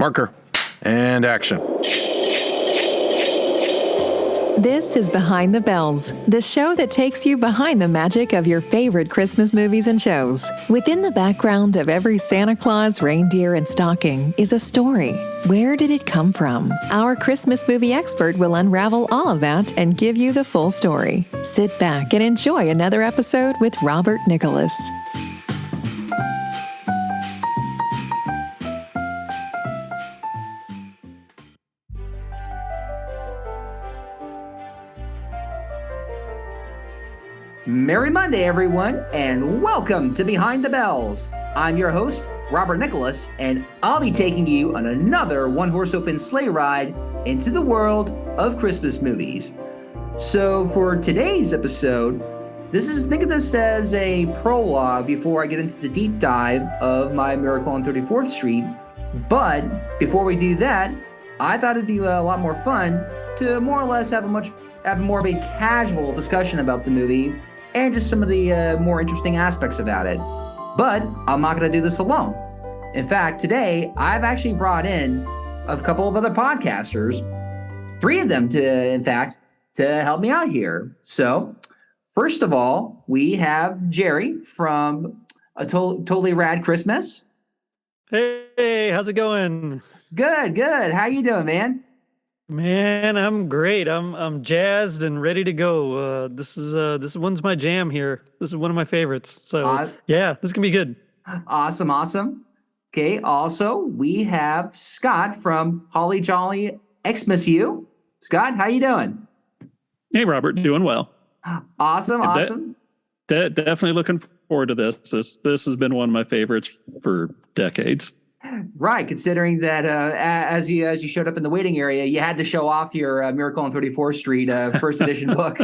Marker. And action. This is Behind the Bells, the show that takes you behind the magic of your favorite Christmas movies and shows. Within the background of every Santa Claus, reindeer, and stocking is a story. Where did it come from? Our Christmas movie expert will unravel all of that and give you the full story. Sit back and enjoy another episode with Robert Nicholas. Merry Monday, everyone, and welcome to Behind the Bells. I'm your host, Robert Nicholas, and I'll be taking you on another one-horse open sleigh ride into the world of Christmas movies. So for today's episode, think of this as a prologue before I get into the deep dive of my Miracle on 34th Street. But before we do that, I thought it'd be a lot more fun to more or less have more of a casual discussion about the movie and just some of the more interesting aspects about it. But I'm not going to do this alone. In fact, today, I've actually brought in a couple of other podcasters, 3 of them to help me out here. So, first of all, we have Gerry from a Totally Rad Christmas. Hey, how's it going? Good. How you doing, man? Man, I'm great. I'm jazzed and ready to go. This one's my jam here. This is one of my favorites. So yeah, this can be good. Awesome. Okay. Also, we have Scott from Holly Jolly Xmas You. Scott, how you doing? Hey, Robert, doing well. Awesome. Definitely looking forward to this. This has been one of my favorites for decades. Right, considering that as you showed up in the waiting area, you had to show off your Miracle on 34th Street first edition book.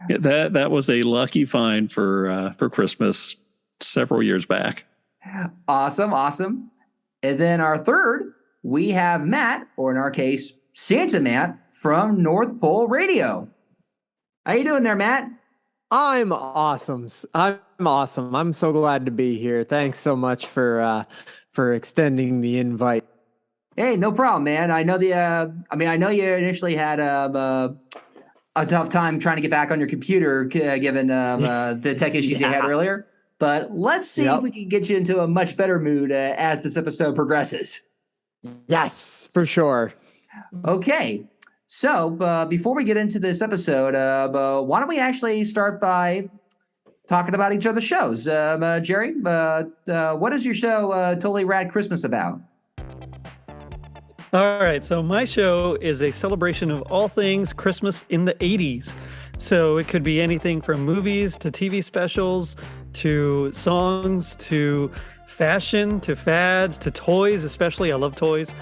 Yeah, that was a lucky find for Christmas several years back. Awesome. And then our third, we have Matt, or in our case, Santa Matt from North Pole Radio. How you doing there, Matt? I'm awesome. I'm so glad to be here. Thanks so much for extending the invite. Hey, no problem, man. I know I know you initially had a tough time trying to get back on your computer given the tech issues you had earlier. But let's see if we can get you into a much better mood as this episode progresses. Yes, for sure. Okay. So before we get into this episode, why don't we actually start by talking about each other's shows? Gerry, what is your show Totally Rad Christmas about? All right, so my show is a celebration of all things Christmas in the 80s. So it could be anything from movies to TV specials to songs to fashion to fads to toys, especially. I love toys.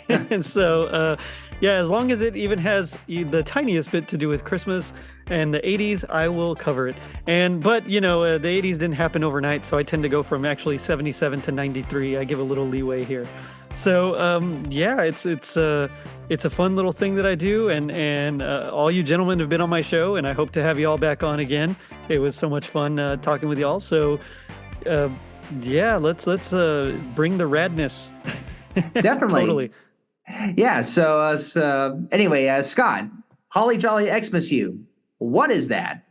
And so yeah, as long as it even has the tiniest bit to do with Christmas and the 80s, I will cover it. But the 80s didn't happen overnight, so I tend to go from actually 77 to 93. I give a little leeway here. So yeah, it's a fun little thing that I do, and all you gentlemen have been on my show, and I hope to have you all back on again. It was so much fun talking with y'all. So yeah, let's bring the radness. Definitely. Totally. Yeah. So anyway, Scott, Holly Jolly Xmas You. What is that?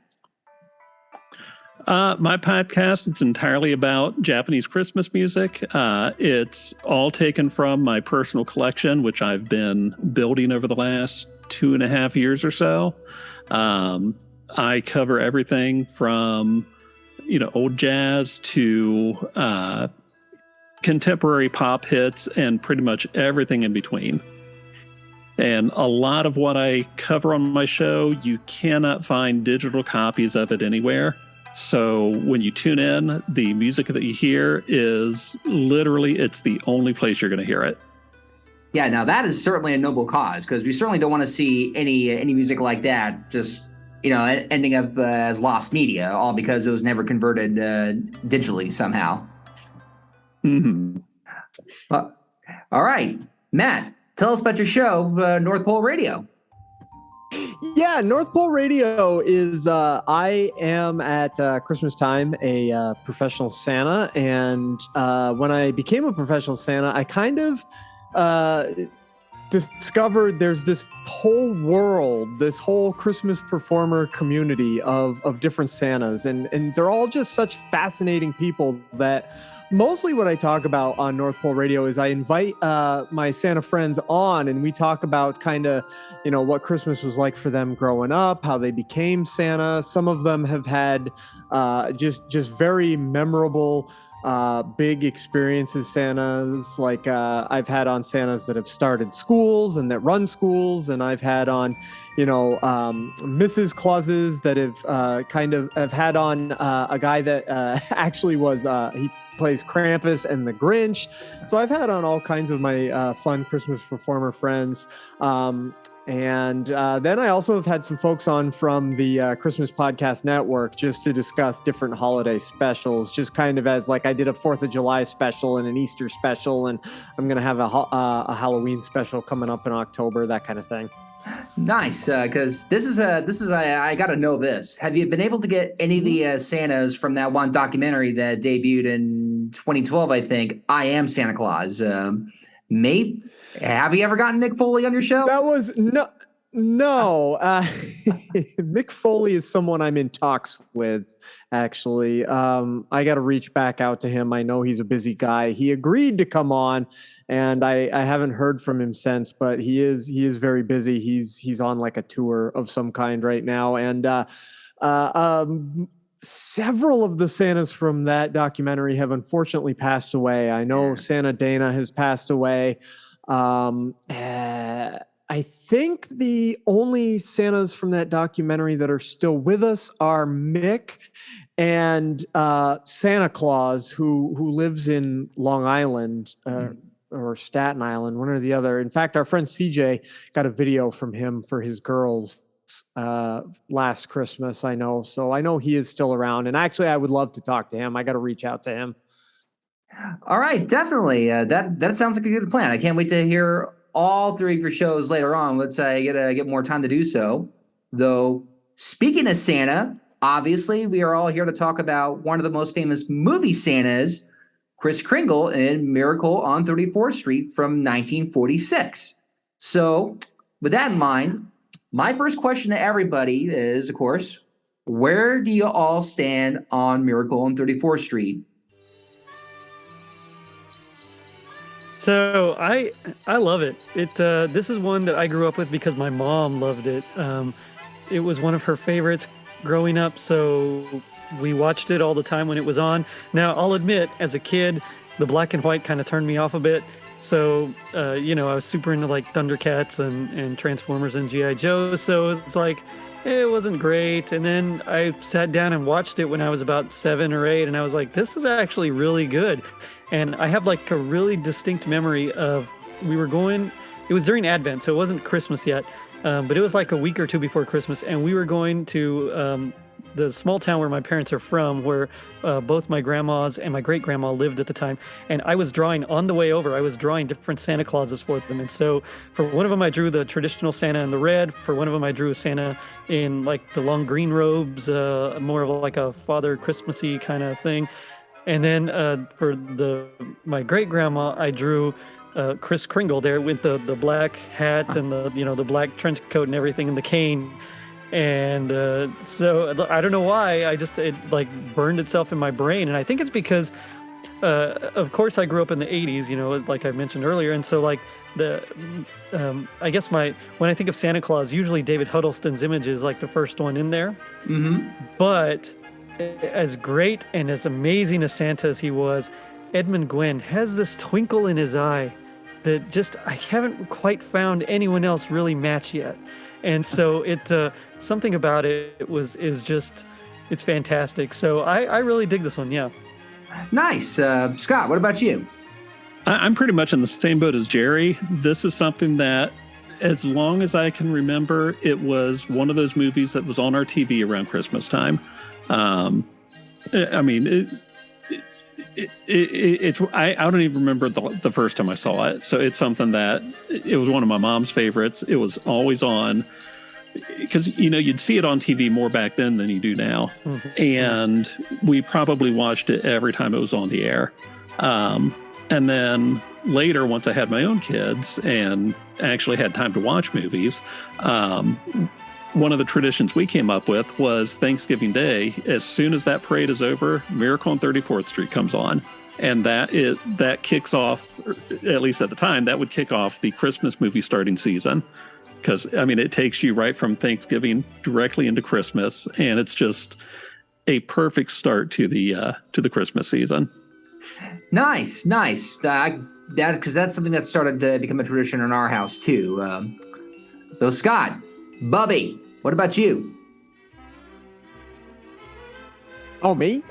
My podcast, it's entirely about Japanese Christmas music. It's all taken from my personal collection, which I've been building over the last 2.5 years or so. I cover everything from, old jazz to contemporary pop hits and pretty much everything in between. And a lot of what I cover on my show, you cannot find digital copies of it anywhere. So when you tune in, the music that you hear is literally, it's the only place you're going to hear it. Yeah, now that is certainly a noble cause, because we certainly don't want to see any music like that just, ending up as lost media, all because it was never converted digitally somehow. Mm-hmm. All right, Matt, tell us about your show, North Pole Radio. Yeah, North Pole Radio is, I am at Christmas time a professional Santa. And when I became a professional Santa, I kind of discovered there's this whole world, this whole Christmas performer community of different Santas. And they're all just such fascinating people that mostly what I talk about on North Pole Radio is I invite my Santa friends on and we talk about kind of, what Christmas was like for them growing up, how they became Santa. Some of them have had just very memorable big experiences Santas. Like I've had on Santas that have started schools and that run schools, and I've had on Mrs. Clauses that have had on a guy that actually was he plays Krampus and the Grinch. So I've had on all kinds of my fun Christmas performer friends. And then I also have had some folks on from the Christmas Podcast Network just to discuss different holiday specials, just kind of as like I did a 4th of July special and an Easter special, and I'm going to have a Halloween special coming up in October, that kind of thing. Nice, because this is I got to know this. Have you been able to get any of the Santas from that one documentary that debuted in 2012, I think, I Am Santa Claus? Maybe. Have you ever gotten Mick Foley on your show? That was no. Mick Foley is someone I'm in talks with, actually. I got to reach back out to him. I know he's a busy guy. He agreed to come on, and I haven't heard from him since. But he is very busy. He's on like a tour of some kind right now, and several of the Santas from that documentary have unfortunately passed away. I know Santa Dana has passed away. I think the only Santas from that documentary that are still with us are Mick and Santa Claus, who lives in Long Island or Staten Island, one or the other. In fact, our friend CJ got a video from him for his girls last Christmas, I know. So I know he is still around. And actually, I would love to talk to him. I got to reach out to him. All right, definitely. That sounds like a good plan. I can't wait to hear all three of your shows later on. Let's say I get more time to do so. Though, speaking of Santa, obviously we are all here to talk about one of the most famous movie Santas, Kris Kringle in Miracle on 34th Street from 1946. So, with that in mind, my first question to everybody is, of course, where do you all stand on Miracle on 34th Street? So I love it. This is one that I grew up with because my mom loved it. It was one of her favorites growing up, so we watched it all the time when it was on. Now, I'll admit, as a kid, the black and white kind of turned me off a bit. So, I was super into like Thundercats and Transformers and G.I. Joe. So it's like, it wasn't great. And then I sat down and watched it when I was about 7 or 8, and I was like, this is actually really good. And I have like a really distinct memory of it was during Advent, so it wasn't Christmas yet, but it was like a week or two before Christmas. And we were going to the small town where my parents are from, where both my grandmas and my great grandma lived at the time. And I was drawing on the way over, I was drawing different Santa Clauses for them. And so for one of them, I drew the traditional Santa in the red. For one of them, I drew a Santa in like the long green robes, more of like a Father Christmassy kind of thing. And then for my great grandma, I drew Kris Kringle there with the black hat and the black trench coat and everything and the cane. And so I don't know why, it like burned itself in my brain. And I think it's because, of course, I grew up in the 80s, like I mentioned earlier. And so like I guess when I think of Santa Claus, usually David Huddleston's image is like the first one in there. Mm-hmm. But as great and as amazing as Santa as he was, Edmund Gwenn has this twinkle in his eye that I haven't quite found anyone else really match yet. And so something about it it's fantastic. So I really dig this one. Yeah. Nice. Scott, what about you? I'm pretty much in the same boat as Gerry. This is something that, as long as I can remember, it was one of those movies that was on our TV around Christmas time. I don't even remember the first time I saw it. So it's something that it was one of my mom's favorites. It was always on. because you'd see it on TV more back then than you do now, and we probably watched it every time it was on the air. And then later, once I had my own kids and actually had time to watch movies, one of the traditions we came up with was Thanksgiving Day. As soon as that parade is over, Miracle on 34th Street comes on. And that kicks off, at least at the time, that would kick off the Christmas movie starting season. Because, it takes you right from Thanksgiving directly into Christmas. And it's just a perfect start to the Christmas season. Nice. Because that's something that started to become a tradition in our house, too. So, Scott, Bubby, what about you? Oh, me?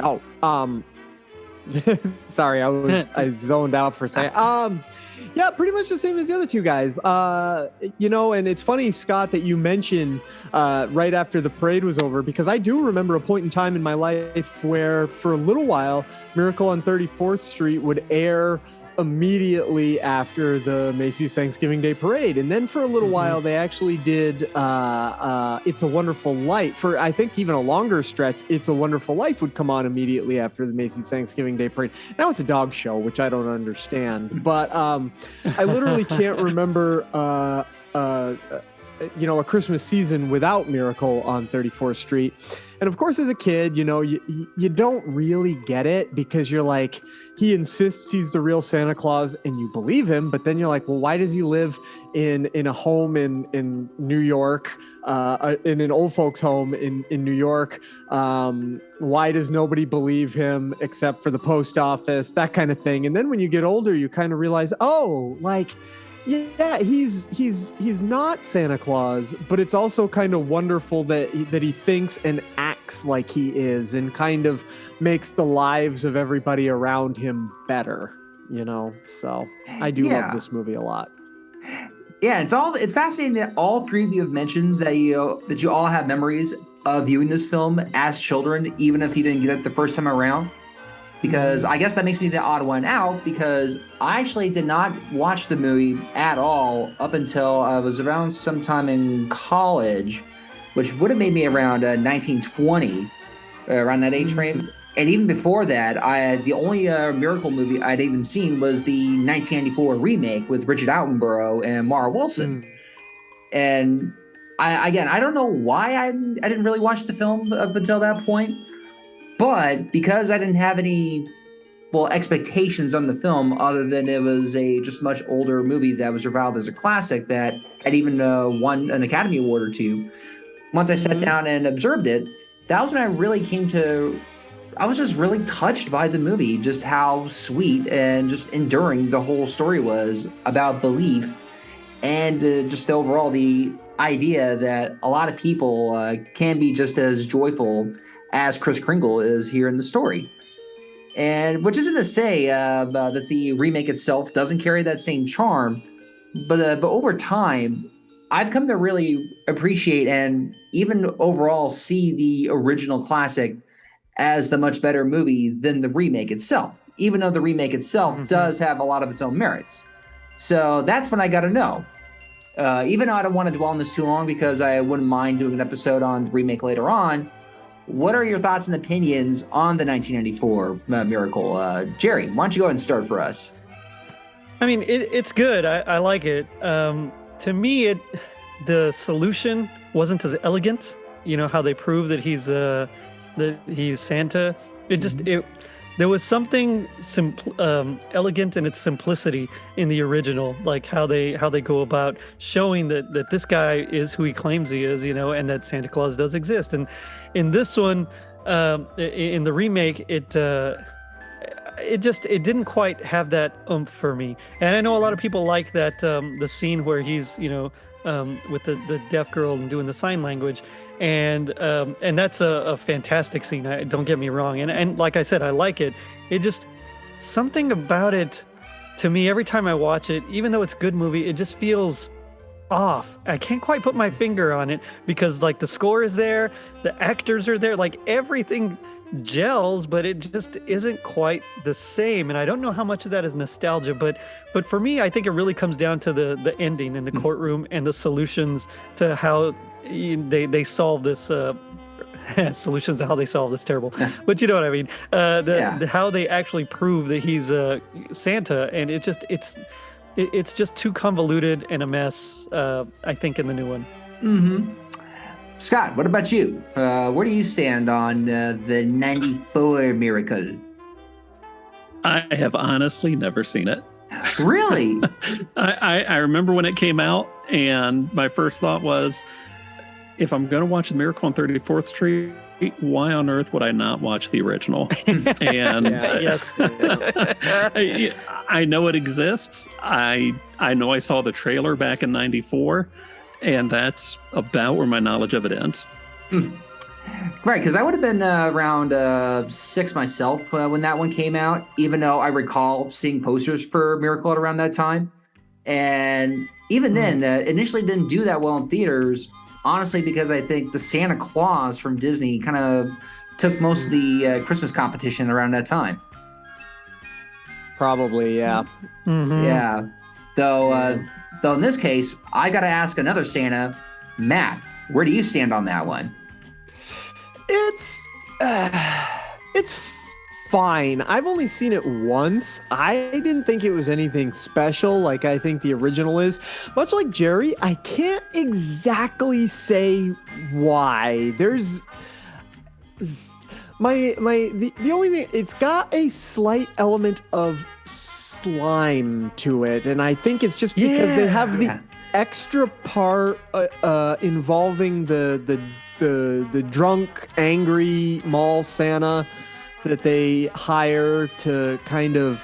Sorry, I zoned out for a second. Yeah, pretty much the same as the other two guys. And it's funny, Scott, that you mentioned right after the parade was over, because I do remember a point in time in my life where for a little while, Miracle on 34th Street would air immediately after the Macy's Thanksgiving Day Parade. And then for a little while, they actually did It's a Wonderful Life. For, I think, even a longer stretch, It's a Wonderful Life would come on immediately after the Macy's Thanksgiving Day Parade. Now it's a dog show, which I don't understand. But I literally can't remember a Christmas season without Miracle on 34th Street. And of course, as a kid, you don't really get it, because you're like, he insists he's the real Santa Claus and you believe him. But then you're like, well, why does he live in a home in New York, in an old folks home in New York? Why does nobody believe him except for the post office? That kind of thing. And then when you get older, you kind of realize, yeah, he's not Santa Claus, but it's also kind of wonderful that he thinks and acts like he is, and kind of makes the lives of everybody around him better, So I do love this movie a lot. Yeah, it's fascinating that all three of you have mentioned that you all have memories of viewing this film as children, even if you didn't get it the first time around. Because I guess that makes me the odd one out, because I actually did not watch the movie at all up until I was around sometime in college, which would have made me around 1920, around that age frame. And even before that, the only Miracle movie I'd even seen was the 1994 remake with Richard Attenborough and Mara Wilson. And I don't know why I didn't really watch the film up until that point. But because I didn't have any, expectations on the film, other than it was a just much older movie that was reviled as a classic that had even won an Academy Award or two, once I sat down and observed it, that was when I really I was just really touched by the movie, just how sweet and just enduring the whole story was about belief, and just overall the idea that a lot of people can be just as joyful as Kris Kringle is here in the story. And which isn't to say that the remake itself doesn't carry that same charm, but over time, I've come to really appreciate and even overall see the original classic as the much better movie than the remake itself, even though the remake itself does have a lot of its own merits. So that's when I got to know. Even though I don't want to dwell on this too long, because I wouldn't mind doing an episode on the remake later on, what are your thoughts and opinions on the 1994 Miracle? Gerry, why don't you go ahead and start for us? It's good. I like it. To me, the solution wasn't as elegant. How they prove that he's Santa. There was something elegant in its simplicity in the original, like how they go about showing that this guy is who he claims he is, and that Santa Claus does exist. And in this one, in the remake, it didn't quite have that oomph for me. And I know a lot of people like that the scene where he's with the deaf girl and doing the sign language. And that's a fantastic scene. Don't get me wrong. And like I said, I like it. It just, something about it, to me, every time I watch it, even though it's a good movie, it just feels off. I can't quite put my finger on it, because like the score is there, the actors are there, like everything gels, but it just isn't quite the same. And I don't know how much of that is nostalgia, but for me, I think it really comes down to the ending in the courtroom and the solutions to how they solve this. Solutions to how they solve this terrible, but you know what I mean. How they actually prove that he's Santa, and it's just too convoluted and a mess. I think in the new one. Mm-hmm. Scott, what about you? Where do you stand on the 94 Miracle? I have honestly never seen it. Really? I remember when it came out, and my first thought was, if I'm going to watch The Miracle on 34th Street, why on earth would I not watch the original? And Yes. I know it exists. I know I saw the trailer back in '94, and that's about where my knowledge of it ends. Right, because I would have been around 6 myself when that one came out, even though I recall seeing posters for Miracle at around that time. And even then, initially didn't do that well in theaters, honestly, because I think the Santa Claus from Disney kind of took most of the Christmas competition around that time. Probably, yeah. Mhm. Yeah. Though in this case, I got to ask another Santa, Matt, where do you stand on that one? It's fine. I've only seen it once. I didn't think it was anything special like I think the original is. Much like Gerry, I can't exactly say why. There's the only thing, it's got a slight element of slime to it, and I think it's just because they have the extra part involving the drunk, angry mall Santa that they hire to kind of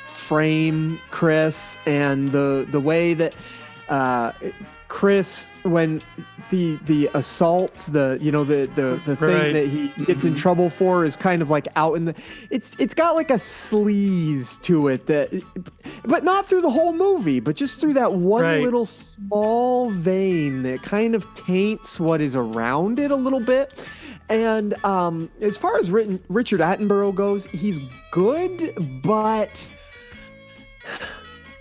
frame Chris, and the way that Chris, when the assault, the thing that he gets in trouble for is kind of like out in the, it's got like a sleaze to it but not through the whole movie, but just through that one little small vein that kind of taints what is around it a little bit. And as far as Richard Attenborough goes, he's good, but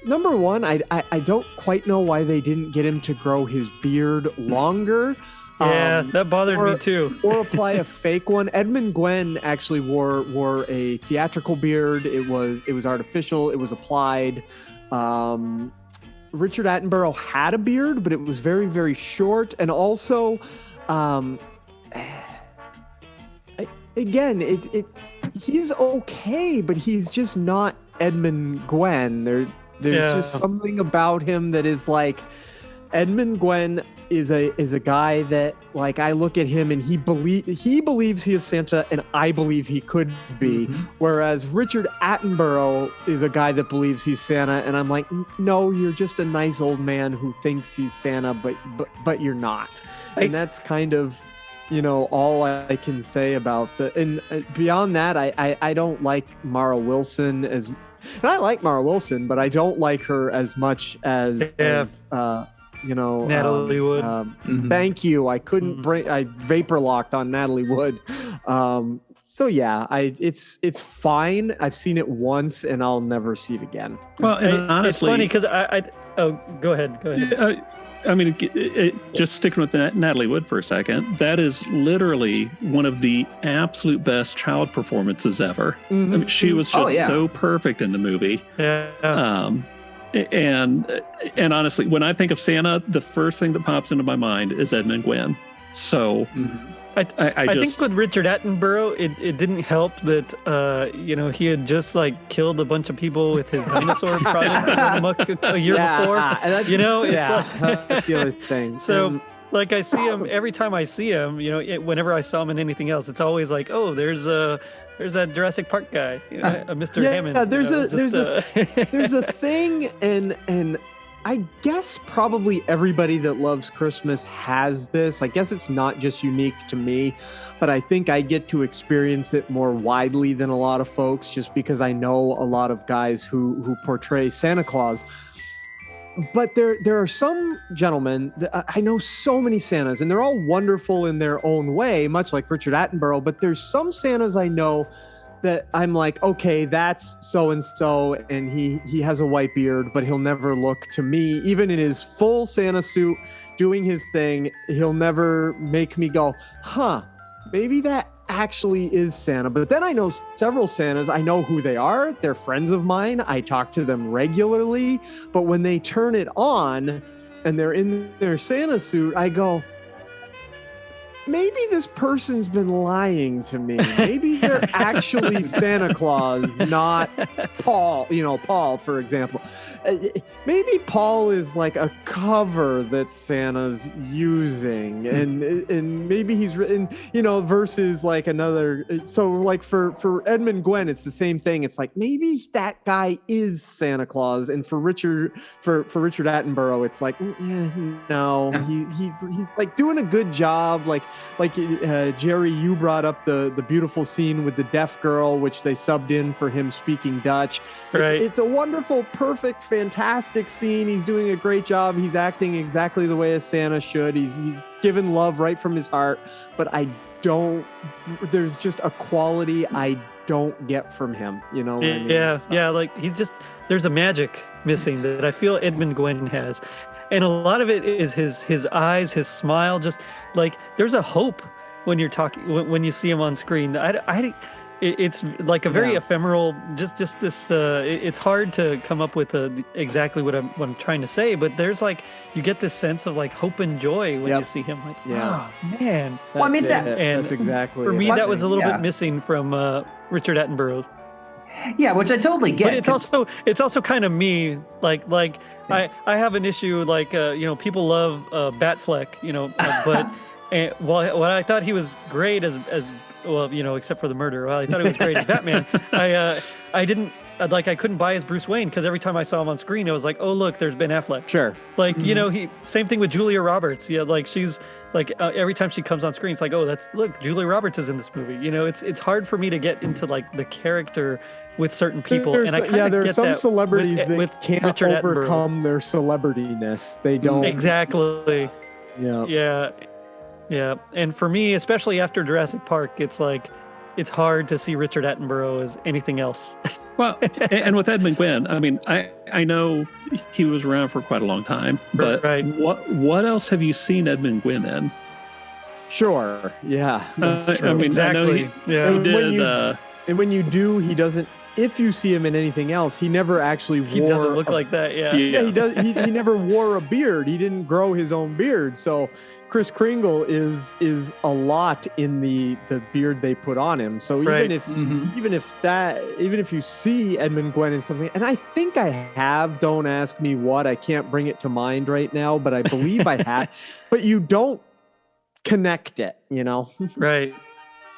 number one, I don't quite know why they didn't get him to grow his beard longer. Yeah, that bothered me too. Or apply a fake one. Edmund Gwenn actually wore a theatrical beard. It was artificial. It was applied. Richard Attenborough had a beard, but it was very, very short. And also, again, he's okay, but he's just not Edmund Gwenn. There's just something about him that is like, Edmund Gwenn is a guy that, like, I look at him and he believes he is Santa, and I believe he could be. Whereas Richard Attenborough is a guy that believes he's Santa, and I'm like, no, you're just a nice old man who thinks he's Santa, but you're not. And that's kind of, all I can say about and beyond that, I don't like Mara Wilson as. And I like Mara Wilson, but I don't like her as much as Natalie Wood. Thank you. I couldn't I vapor locked on Natalie Wood. So yeah, it's fine. I've seen it once, and I'll never see it again. Well, and honestly, it's funny because go ahead. I mean, just sticking with Natalie Wood for a second, that is literally one of the absolute best child performances ever. I mean, she was just so perfect in the movie. Yeah. And honestly, when I think of Santa, the first thing that pops into my mind is Edmund Gwenn. So I think with Richard Attenborough, it didn't help that he had just like killed a bunch of people with his dinosaur project a year before. That's the other thing. So like I see him every time I see him, whenever I saw him in anything else, it's always like, oh, there's that Jurassic Park guy, Mr. Hammond. Yeah, there's a thing, and I guess probably everybody that loves Christmas has this. I guess it's not just unique to me, but I think I get to experience it more widely than a lot of folks, just because I know a lot of guys who portray Santa Claus. But there are some gentlemen that I know so many Santas, and they're all wonderful in their own way, much like Richard Attenborough. But there's some Santas I know that I'm like, okay, that's so and so, and he has a white beard, but he'll never look to me, even in his full Santa suit, doing his thing. He'll never make me go, huh, maybe that actually is Santa. But then I know several Santas. I know who they are. They're friends of mine. I talk to them regularly. But when they turn it on and they're in their Santa suit, I go, maybe this person's been lying to me. Maybe they're actually Santa Claus, not Paul, Paul, for example. Maybe Paul is like a cover that Santa's using, and maybe he's written, versus like another. So like for Edmund Gwenn, it's the same thing. It's like maybe that guy is Santa Claus, and for Richard Attenborough, it's like no, he's like doing a good job, like Gerry, you brought up the beautiful scene with the deaf girl, which they subbed in for him speaking Dutch. Right. It's a wonderful, perfect, fantastic scene. He's doing a great job. He's acting exactly the way a Santa should. He's given love right from his heart. But there's just a quality I don't get from him. You know what I mean? Yeah. Like there's a magic missing that I feel Edmund Gwenn has. And a lot of it is his eyes, his smile. Just like there's a hope when you're talking, when you see him on screen. It's like a very ephemeral. Just this. It's hard to come up with exactly what I'm trying to say. But there's like you get this sense of like hope and joy when you see him. Like, oh man. Well, I mean that's exactly. For me, that was a little bit missing from Richard Attenborough. Yeah, which I totally get. But it's also kind of me. Like I have an issue. Like people love Batfleck. But what I thought he was great as well, except for the murder. Well, I thought he was great as Batman. I didn't. I couldn't buy his Bruce Wayne because every time I saw him on screen, I was like, oh look, there's Ben Affleck. Sure. Like same thing with Julia Roberts. Yeah, like she's like every time she comes on screen, it's like, oh, look, Julia Roberts is in this movie. It's hard for me to get into like the character with certain people. There are some celebrities that can't Richard overcome their celebrityness. They don't. Exactly. Yeah. Yeah. And for me, especially after Jurassic Park, it's like it's hard to see Richard Attenborough as anything else. Well, and with Edmund Gwenn, I mean, I know he was around for quite a long time, but what else have you seen Edmund Gwenn in? Sure. Yeah. That's true. I mean, exactly. He did. And when you do, he doesn't. If you see him in anything else, he never actually wore. He doesn't look like that. Yeah. He does. He never wore a beard. He didn't grow his own beard. So Kris Kringle is a lot in the beard they put on him. So even if you see Edmund Gwenn in something, and I think I have, don't ask me what, I can't bring it to mind right now, but I believe I have. But you don't connect it, Right.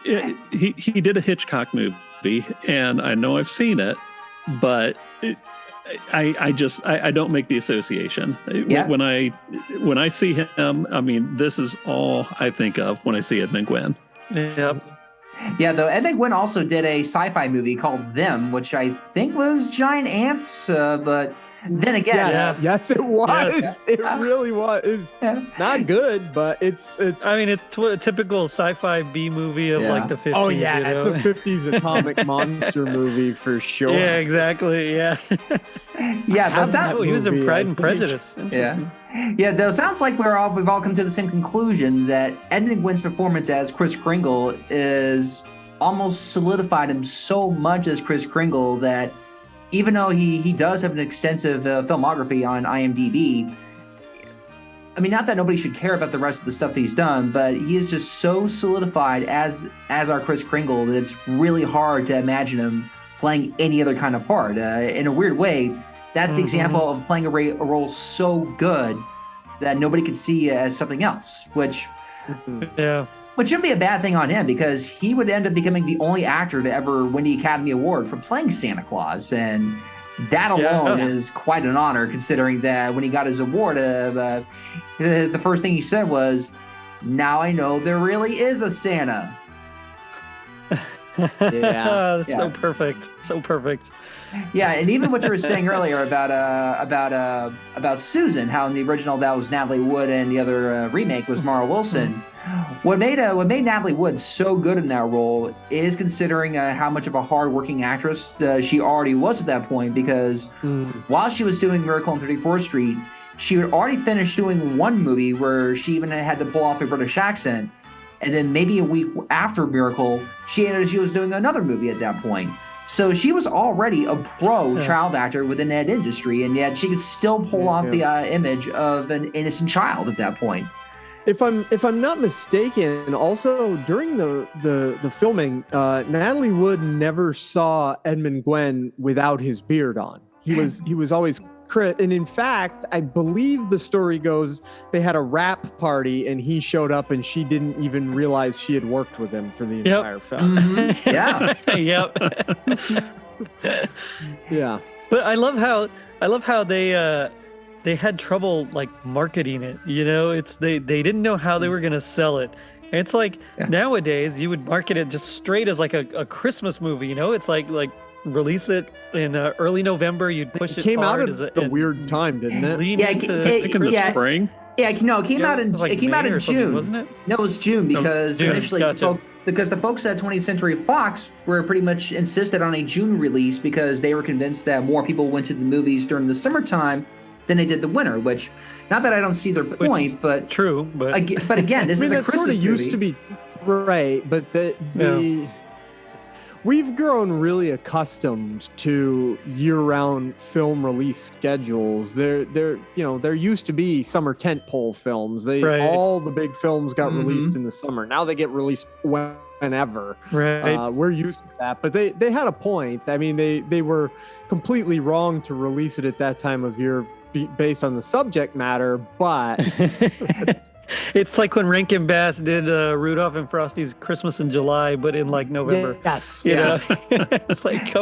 He did a Hitchcock movie, and I know I've seen it, but I don't make the association. Yeah. When I see him, I mean, this is all I think of when I see Edmund Gwenn. Yep. Yeah, though Edmund Gwenn also did a sci-fi movie called Them, which I think was giant ants, but then again, yes, it was. Yes. It really was. It's not good, but it's. I mean, it's a typical sci-fi B movie of like the 50s. Oh yeah, it's a 50s atomic monster movie for sure. Yeah, exactly. Yeah. He was in Pride and Prejudice. Yeah, though it sounds like we've all come to the same conclusion that Edmund Gwenn's performance as Kris Kringle is almost solidified him so much as Kris Kringle that even though he does have an extensive filmography on IMDb, I mean, not that nobody should care about the rest of the stuff he's done, but he is just so solidified as our Kris Kringle that it's really hard to imagine him playing any other kind of part. In a weird way, that's the example of playing a role so good that nobody could see as something else, which shouldn't be a bad thing on him, because he would end up becoming the only actor to ever win the Academy Award for playing Santa Claus. And that alone is quite an honor, considering that when he got his award, the first thing he said was, "Now I know there really is a Santa." That's so perfect. So perfect. Yeah, and even what you were saying earlier about Susan, how in the original that was Natalie Wood and the other remake was Mara Wilson. What made Natalie Wood so good in that role is considering how much of a hardworking actress she already was at that point. Because while she was doing Miracle on 34th Street, she had already finished doing one movie where she even had to pull off a British accent. And then maybe a week after Miracle, she was doing another movie at that point. So she was already a pro child actor within that industry, and yet she could still pull off the image of an innocent child at that point. If I'm not mistaken, also during the filming, Natalie Wood never saw Edmund Gwenn without his beard on. He was always and in fact, I believe the story goes they had a rap party and he showed up and she didn't even realize she had worked with him for the entire film. Mm-hmm. Yeah. Yep. Yeah. But I love how they had trouble like marketing it. You know, they didn't know how they were gonna sell it. And it's like nowadays you would market it just straight as like a Christmas movie. You know, it's like release it in early November. You'd push it. Came out hard at a weird time, didn't it? Yeah, in the spring. Yeah, no, it came out in June, wasn't it? No, it was June because initially, gotcha. because the folks at 20th Century Fox were pretty much insisted on a June release because they were convinced that more people went to the movies during the summertime than they did the winter. Which, not that I don't see their point, but true. But again, this is a Christmas sort of movie. Used to be right, but we've grown really accustomed to year-round film release schedules. There used to be summer tentpole films. All the big films got released in the summer. Now they get released whenever. Right. We're used to that, but they had a point. I mean, they were completely wrong to release it at that time of year based on the subject matter, but it's like when Rankin Bass did Rudolph and Frosty's Christmas in July, but in like November. Yes. You know? It's like,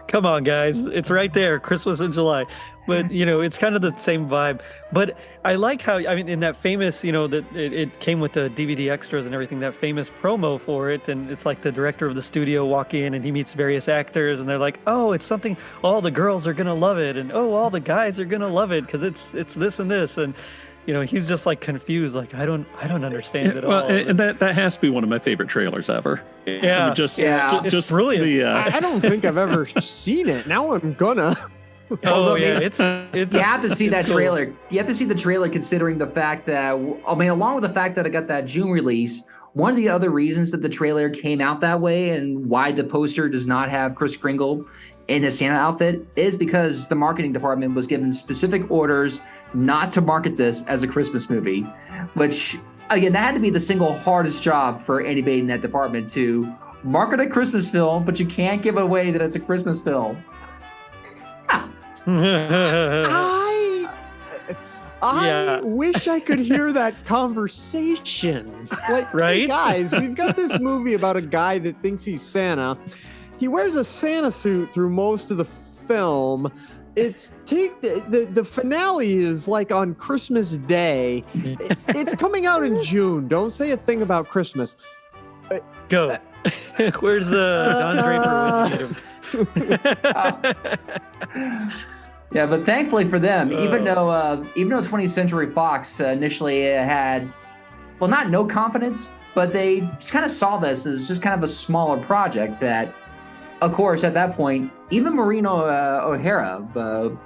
come on, guys. It's right there, Christmas in July. But, you know, it's kind of the same vibe. But I like how, I mean, in that famous, you know, that it came with the DVD extras and everything, that famous promo for it. And it's like the director of the studio walk in and he meets various actors and they're like, oh, it's something, all the girls are going to love it. And, oh, all the guys are going to love it because it's this and this. And, you know, he's just like confused, like, I don't understand it all. And that has to be one of my favorite trailers ever. Yeah. I mean, just it's brilliant. I don't think I've ever seen it. Now I'm gonna. Oh yeah, it's you have to see that cool. trailer. You have to see the trailer considering the fact that, I mean, along with the fact that it got that June release, one of the other reasons that the trailer came out that way and why the poster does not have Kris Kringle in his Santa outfit is because the marketing department was given specific orders not to market this as a Christmas movie, which, again, that had to be the single hardest job for anybody in that department, to market a Christmas film, but you can't give away that it's a Christmas film. I wish I could hear that conversation. Like, right? Hey guys, we've got this movie about a guy that thinks he's Santa. He wears a Santa suit through most of the film. The finale is like on Christmas Day. It's coming out in June. Don't say a thing about Christmas. Go. Where's Don Draper? Yeah, but thankfully for them, even though 20th Century Fox initially had, well, not no confidence, but they kind of saw this as just kind of a smaller project that, of course, at that point, even Maureen O'Hara,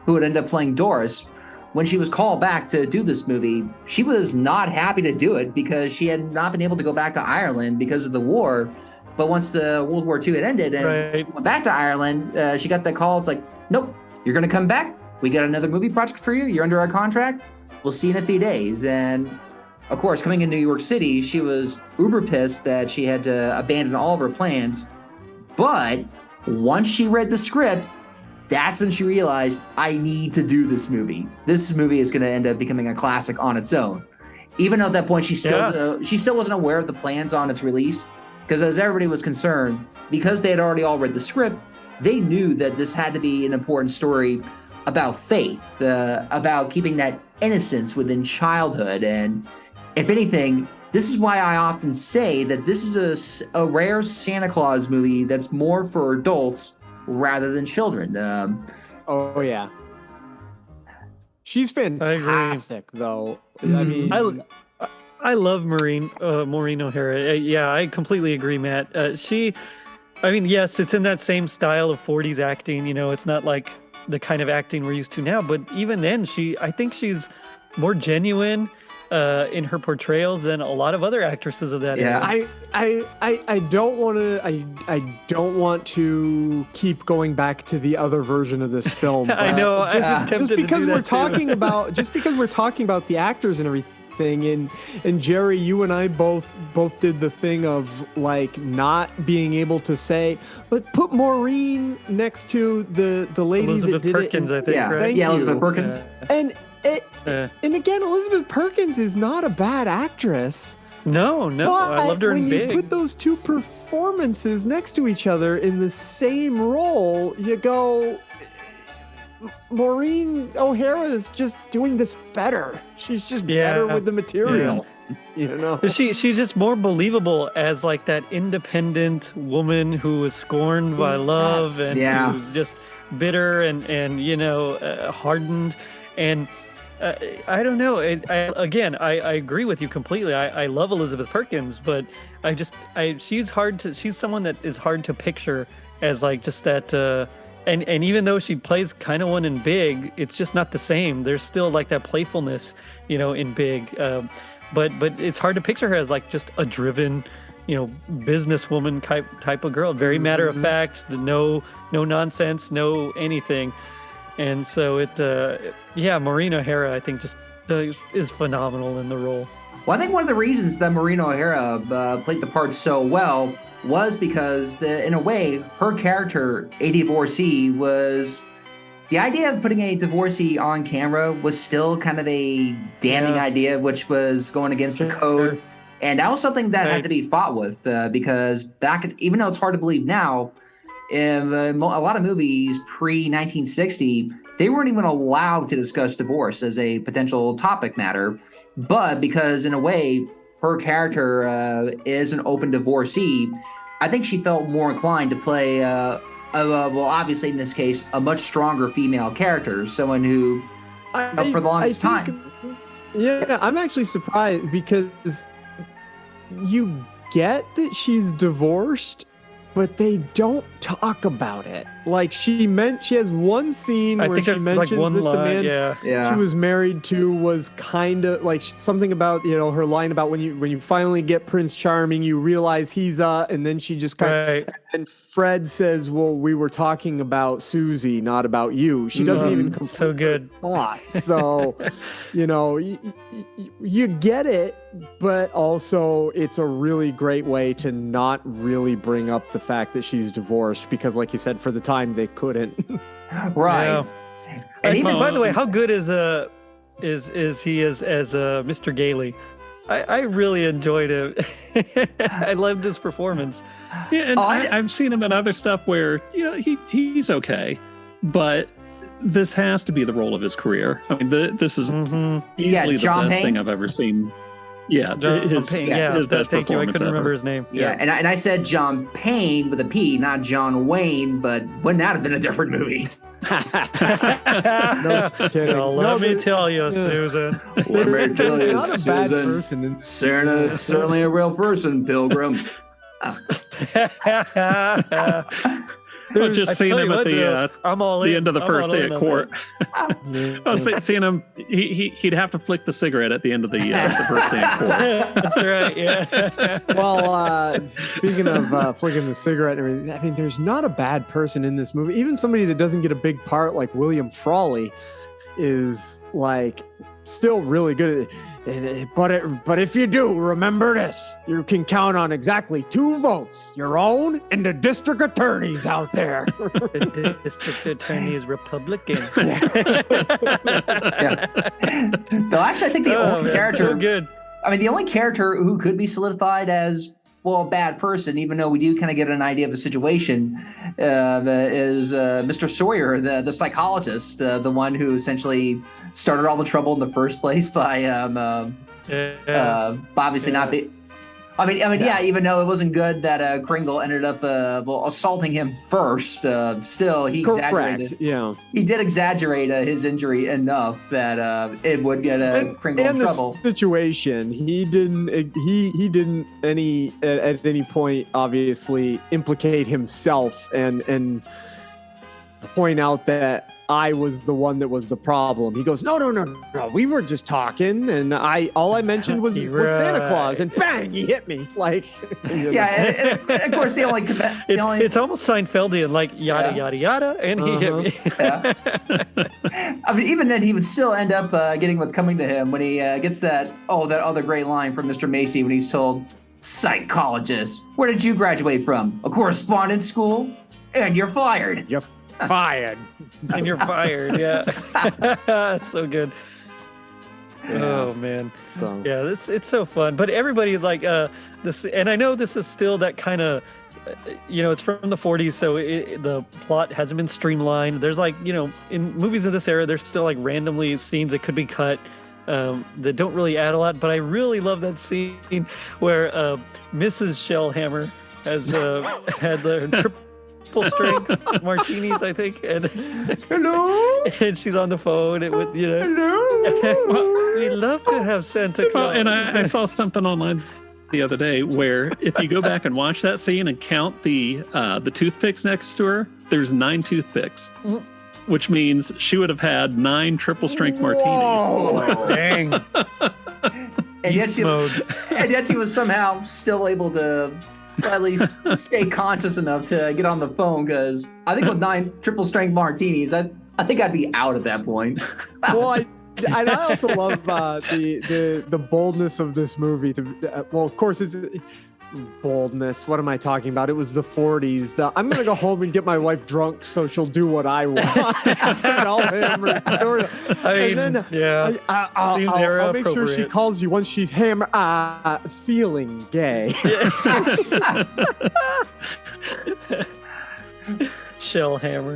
who would end up playing Doris, when she was called back to do this movie, she was not happy to do it because she had not been able to go back to Ireland because of the war. But once the World War II had ended and went back to Ireland, she got the call. It's like, nope, you're going to come back. We got another movie project for you. You're under our contract. We'll see you in a few days. And of course, coming in New York City, she was uber pissed that she had to abandon all of her plans. But once she read the script, that's when she realized, I need to do this movie. This movie is going to end up becoming a classic on its own. Even though at that point, she still wasn't aware of the plans on its release. Because as everybody was concerned, because they had already all read the script, they knew that this had to be an important story about faith, about keeping that innocence within childhood. And if anything, this is why I often say that this is a rare Santa Claus movie that's more for adults rather than children. Oh yeah, she's fantastic though. I mean, I love Maureen O'Hara. Yeah, I completely agree, Matt. I mean, yes, it's in that same style of 40s acting. It's not like the kind of acting we're used to now, but even then, I think she's more genuine in her portrayals than a lot of other actresses of that era. I don't want to. I don't want to keep going back to the other version of this film. I know. Just because we're talking about the actors and everything. And Gerry, you and I both did the thing of like not being able to say, but put Maureen next to the lady Elizabeth that did Perkins, it. I think. Right? Yeah, Elizabeth Perkins. And again, Elizabeth Perkins is not a bad actress. No, but I loved her in Big. When you put those two performances next to each other in the same role, you go, Maureen O'Hara is just doing this better. She's just better with the material. Yeah. She's just more believable as like that independent woman who was scorned by love and who's just bitter and hardened. And I don't know. I agree with you completely. I love Elizabeth Perkins, but she's someone that is hard to picture as like just that. And even though she plays kind of one in Big, it's just not the same. There's still like that playfulness, in Big. But it's hard to picture her as like just a driven, businesswoman type of girl. Very matter of fact, no nonsense, no anything. And so Maureen O'Hara, I think just is phenomenal in the role. Well, I think one of the reasons that Maureen O'Hara played the part so well was because, in a way, her character, a divorcee, was... The idea of putting a divorcee on camera was still kind of a damning idea, which was going against the code. And that was something that had to be fought with because even though it's hard to believe now, in a lot of movies pre-1960, they weren't even allowed to discuss divorce as a potential topic matter. But because, in a way, her character is an open divorcee, I think she felt more inclined to play, obviously in this case, a much stronger female character, someone who, for the longest time. Yeah, I'm actually surprised because you get that she's divorced, but they don't talk about it. Like she has one scene where she mentions like that the man she was married to was kind of like something about, her line about when you finally get Prince Charming, you realize he's and then she just kind of, and Fred says, well, we were talking about Susie, not about you. She doesn't even complete so good thought. So, you get it, but also it's a really great way to not really bring up the fact that she's divorced because, like you said, for the time they couldn't. Right. Yeah. And even, by the way, how good is he as Mr. Gailey? I really enjoyed it. I loved his performance. Yeah, and I've seen him in other stuff where he's okay, but this has to be the role of his career. I mean, this is easily the best thing I've ever seen. Yeah, his best thank you. I couldn't ever. remember his name. Yeah, and I said John Payne with a P, not John Wayne, but wouldn't that have been a different movie? Let me tell you, Susan. Let me tell you, not a bad person. Certainly a real person, Pilgrim. I've just seen him at the end of the first day at court. I was seeing him. He'd have to flick the cigarette at the end of the first day at court. That's right. Yeah. Well, speaking of flicking the cigarette and everything, I mean, there's not a bad person in this movie. Even somebody that doesn't get a big part, like William Frawley, is like still really good. But if you do, remember this: you can count on exactly 2 votes, your own and the district attorney's out there. The district attorney is Republican. Though actually, I think the only character, so good. I mean, the only character who could be solidified as a bad person, even though we do kind of get an idea of the situation, is Mr. Sawyer, the psychologist, the one who essentially started all the trouble in the first place by obviously not be. Yeah. Even though it wasn't good that Kringle ended up assaulting him first, still he exaggerated. Correct. Yeah, he did exaggerate his injury enough that it would get Kringle in trouble. The situation, he didn't at any point obviously implicate himself and point out that I was the one that was the problem. He goes, no, we were just talking, and all I mentioned was Santa Claus, and bang, he hit me. Like, and of course it's almost Seinfeldian, like yada yada, and he hit me. Even then, he would still end up getting what's coming to him when he gets that other great line from Mr. Macy when he's told, "Psychologist, where did you graduate from? A correspondence school? And you're fired." You're fired. And you're fired. Yeah. That's so good. Yeah. Oh man. So yeah, it's so fun. But everybody like this, and I know this is still that kind of, it's from the 40s, so the plot hasn't been streamlined. There's like, in movies of this era, there's still like randomly scenes that could be cut that don't really add a lot. But I really love that scene where Mrs. Shellhammer has had the triple strength martinis, I think, and hello, and she's on the phone with hello. We love to have Santa Claus. And I saw something online the other day where if you go back and watch that scene and count the toothpicks next to her, there's 9 toothpicks, which means she would have had 9 triple strength martinis. Oh, dang! And yet she was somehow still able to at least stay conscious enough to get on the phone, because I think with 9 triple strength martinis, I think I'd be out at that point. Well, I also love the boldness of this movie. Of course, it's boldness. What am I talking about? It was the 40s. I'm going to go home and get my wife drunk so she'll do what I want. I'll hammer story. I'll make sure she calls you once she's feeling gay. Shellhammer.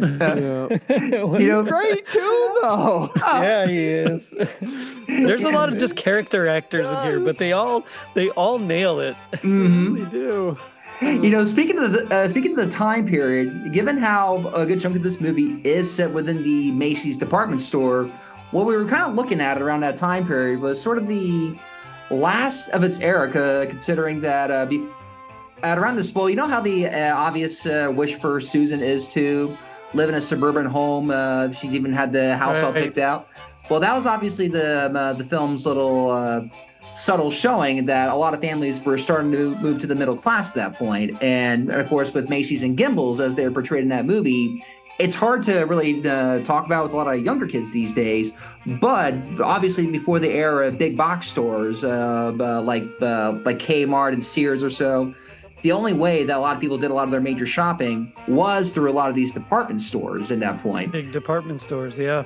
He's great too, though. Yeah, he is. There's a lot of just character actors in here, but they all nail it. Mm-hmm. They do. Speaking of the time period, given how a good chunk of this movie is set within the Macy's department store, what we were kind of looking at around that time period was sort of the last of its era, considering that at around this, well, you know how the obvious wish for Susan is to live in a suburban home. She's even had the house all picked out. Well, that was obviously the film's little subtle showing that a lot of families were starting to move to the middle class at that point. And of course, with Macy's and Gimbels, as they're portrayed in that movie, it's hard to really talk about with a lot of younger kids these days. But obviously, before the era of big box stores like Kmart and Sears or so, the only way that a lot of people did a lot of their major shopping was through a lot of these department stores at that point. Big department stores, yeah.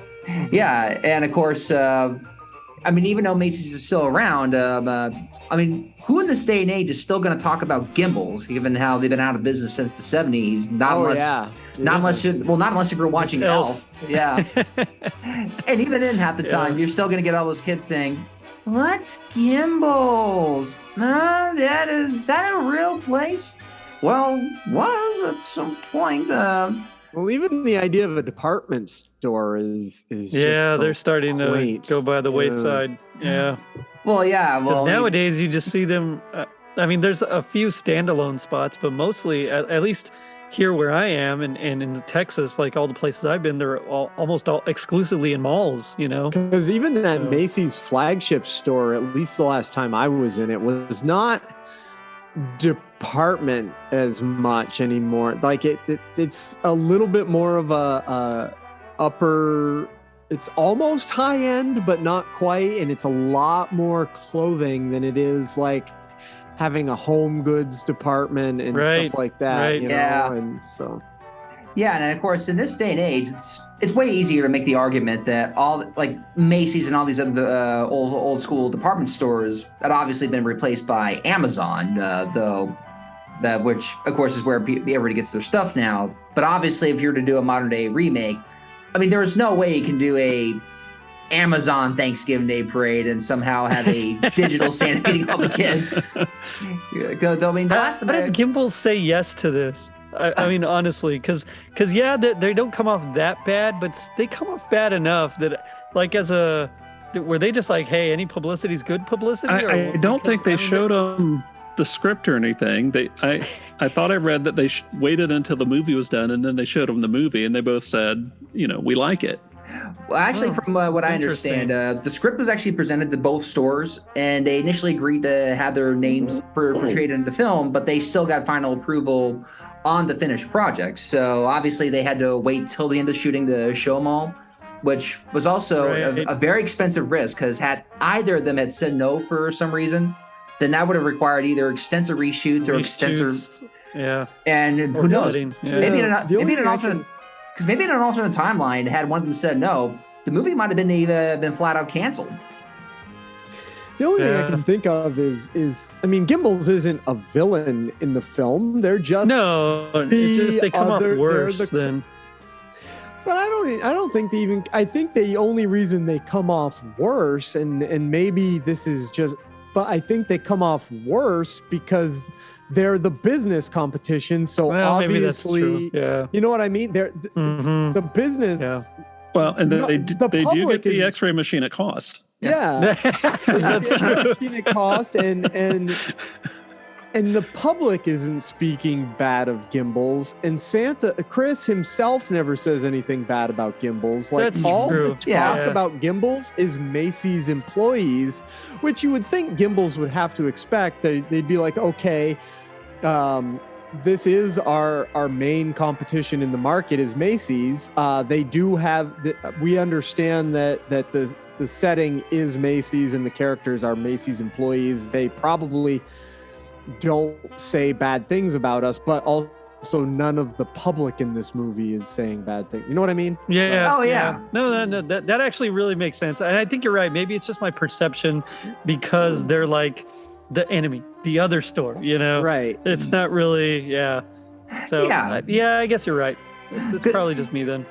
Yeah, and of course, even though Macy's is still around, who in this day and age is still going to talk about Gimbels, given how they've been out of business since the 70s? Not unless if you're watching Elf. Yeah. And even in half the time, you're still going to get all those kids saying, "What's Gimbels? Is that a real place?" Well, was at some point. Well, even the idea of a department store is just they're starting to go by the wayside. Yeah. Well, yeah. Well, nowadays you just see them. There's a few standalone spots, but mostly, at least here where I am, and in Texas, like all the places I've been, they're almost all exclusively in malls. Because even that Macy's flagship store, at least the last time I was in it, was not department as much anymore. Like it's a little bit more of a upper. It's almost high end, but not quite, and it's a lot more clothing than it is like having a home goods department and stuff like that. Right. And so. Yeah, and of course, in this day and age, it's way easier to make the argument that all like Macy's and all these other old school department stores had obviously been replaced by Amazon, which of course is where everybody gets their stuff now. But obviously, if you were to do a modern day remake, there is no way you can do a Amazon Thanksgiving Day parade and somehow have a digital Santa feeding all the kids. I mean, the last How did Gimbals say yes to this? I mean, honestly, because yeah, they don't come off that bad, but they come off bad enough that, like, were they just like, hey, any publicity is good publicity? I don't think they showed them the script or anything. I thought I read that they waited until the movie was done and then they showed them the movie, and they both said, we like it. Well, actually, from what I understand, the script was actually presented to both stores, and they initially agreed to have their names portrayed in the film, but they still got final approval on the finished project. So obviously, they had to wait till the end of shooting to show them all, which was also a very expensive risk, because had either of them had said no for some reason, then that would have required either extensive reshoots or extensive. Yeah. And who knows? Yeah. Maybe in an alternate. Because maybe in an alternate timeline, had one of them said no, the movie might have been flat out canceled. The only thing I can think of is I mean, Gimbals isn't a villain in the film. They're just they come off worse than. But I don't think they even. I think the only reason they come off worse, and maybe this is just, but I think they come off worse because they're the business competition. So obviously, you know what I mean? They're the business. Yeah. Well, and they do get the X-ray machine at cost. Yeah, that's true. Machine at cost, and the public isn't speaking bad of Gimbals, and Chris himself never says anything bad about Gimbals. Like, that's all true. the talk about Gimbals is Macy's employees, which you would think Gimbals would have to expect. They'd be like, okay, this is our main competition in the market is Macy's. They do have we understand that the setting is Macy's and the characters are Macy's employees. They probably don't say bad things about us, but also none of the public in this movie is saying bad things. You know what I mean? Yeah. Oh yeah. No, that actually really makes sense. And I think you're right. Maybe it's just my perception because they're like the enemy, the other store, Right. It's not really, So I guess you're right. It's probably just me then.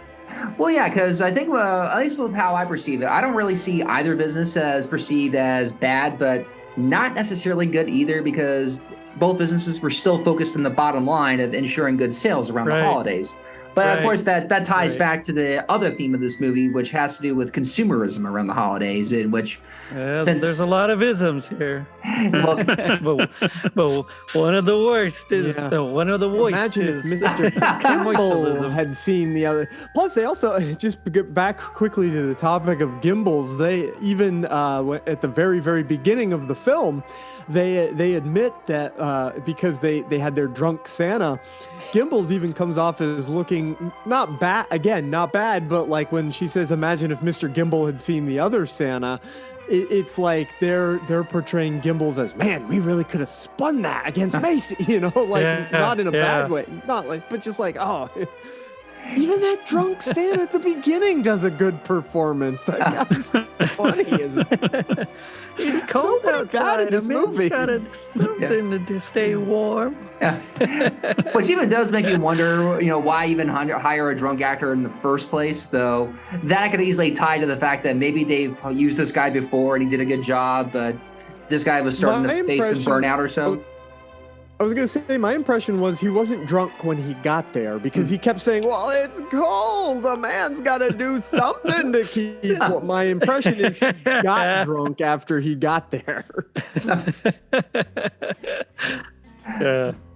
Well, yeah, because I think, at least with how I perceive it, I don't really see either business as perceived as bad, but not necessarily good either, because both businesses were still focused on the bottom line of ensuring good sales around the holidays. But of course, that ties back to the other theme of this movie, which has to do with consumerism around the holidays, in which there's a lot of isms here. but one of the worst is one of the worst. Imagine if Mr. Gimbal had seen the other. Plus, they also, just to get back quickly to the topic of Gimbals, they even at the very, very beginning of the film, they admit that because they had their drunk Santa, Gimbals even comes off as looking not bad, but like when she says, imagine if Mr. Gimbal had seen the other Santa, it's like they're portraying Gimbals as, man, we really could have spun that against Macy, not in a bad way, not like, but just like, oh, even that drunk Santa at the beginning does a good performance. That guy's funny, isn't it? It's cold outside in this movie. Got something to stay warm. Yeah, which even does make me wonder, why even hire a drunk actor in the first place? Though that could easily tie to the fact that maybe they've used this guy before and he did a good job, but this guy was starting to face some burnout or so. I was going to say, my impression was he wasn't drunk when he got there, because he kept saying, well, it's cold. A man's got to do something to keep. Well, my impression is he got drunk after he got there.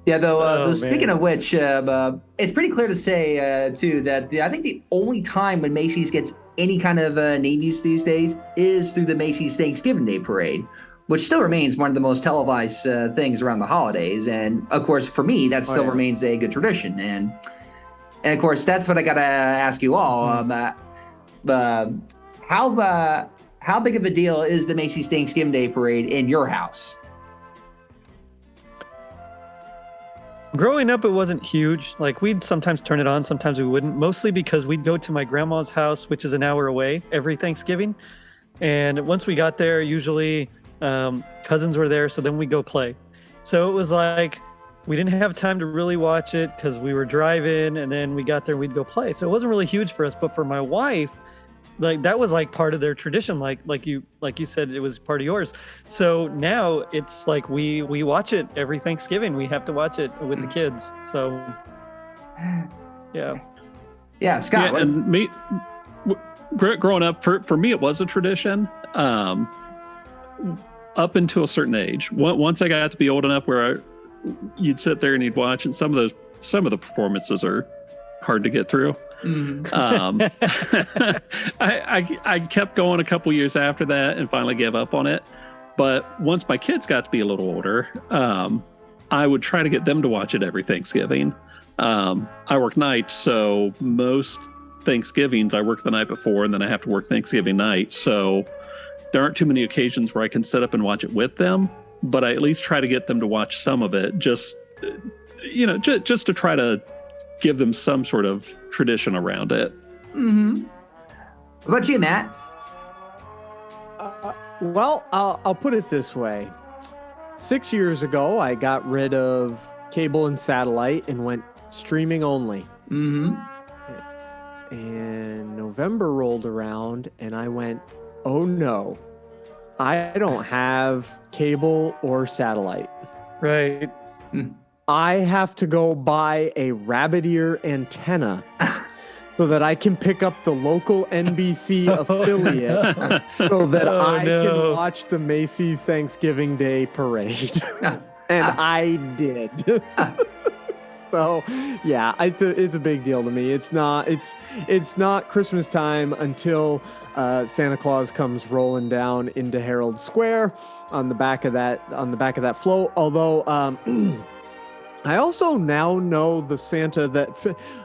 Yeah, though, speaking of which, it's pretty clear to say, too, that I think the only time when Macy's gets any kind of name use these days is through the Macy's Thanksgiving Day Parade, which still remains one of the most televised things around the holidays. And of course, for me, that still remains a good tradition. And of course, that's what I got to ask you all. How big of a deal is the Macy's Thanksgiving Day Parade in your house? Growing up, it wasn't huge. Like, we'd sometimes turn it on, sometimes we wouldn't, mostly because we'd go to my grandma's house, which is an hour away, every Thanksgiving. And once we got there, usually cousins were there, so then we go play. So it was like we didn't have time to really watch it because we were driving, and then we got there, we'd go play. So it wasn't really huge for us. But for my wife, like that was like part of their tradition, like you said, it was part of yours. So now it's like we watch it every Thanksgiving. We have to watch it with the kids. So Yeah, Scott. Yeah, and me growing up, for me, it was a tradition. Up until a certain age, once I got to be old enough where you'd sit there and you'd watch, and some of the performances are hard to get through. I kept going a couple years after that and finally gave up on it. But once my kids got to be a little older, I would try to get them to watch it every Thanksgiving. I work nights, so most Thanksgivings I work the night before, and then I have to work Thanksgiving night. So there aren't too many occasions where I can sit up and watch it with them, but I at least try to get them to watch some of it, just to try to give them some sort of tradition around it. Mm-hmm. What about you, Matt? Well, I'll put it this way. 6 years ago, I got rid of cable and satellite and went streaming only. Mm-hmm. And November rolled around and I went, oh no, I don't have cable or satellite. Right. I have to go buy a rabbit ear antenna so that I can pick up the local NBC affiliate so that I can watch the Macy's Thanksgiving Day parade. And I did. So yeah, it's a big deal to me. It's not Christmas time until Santa Claus comes rolling down into Herald Square on the back of that float. Although I also now know the Santa that,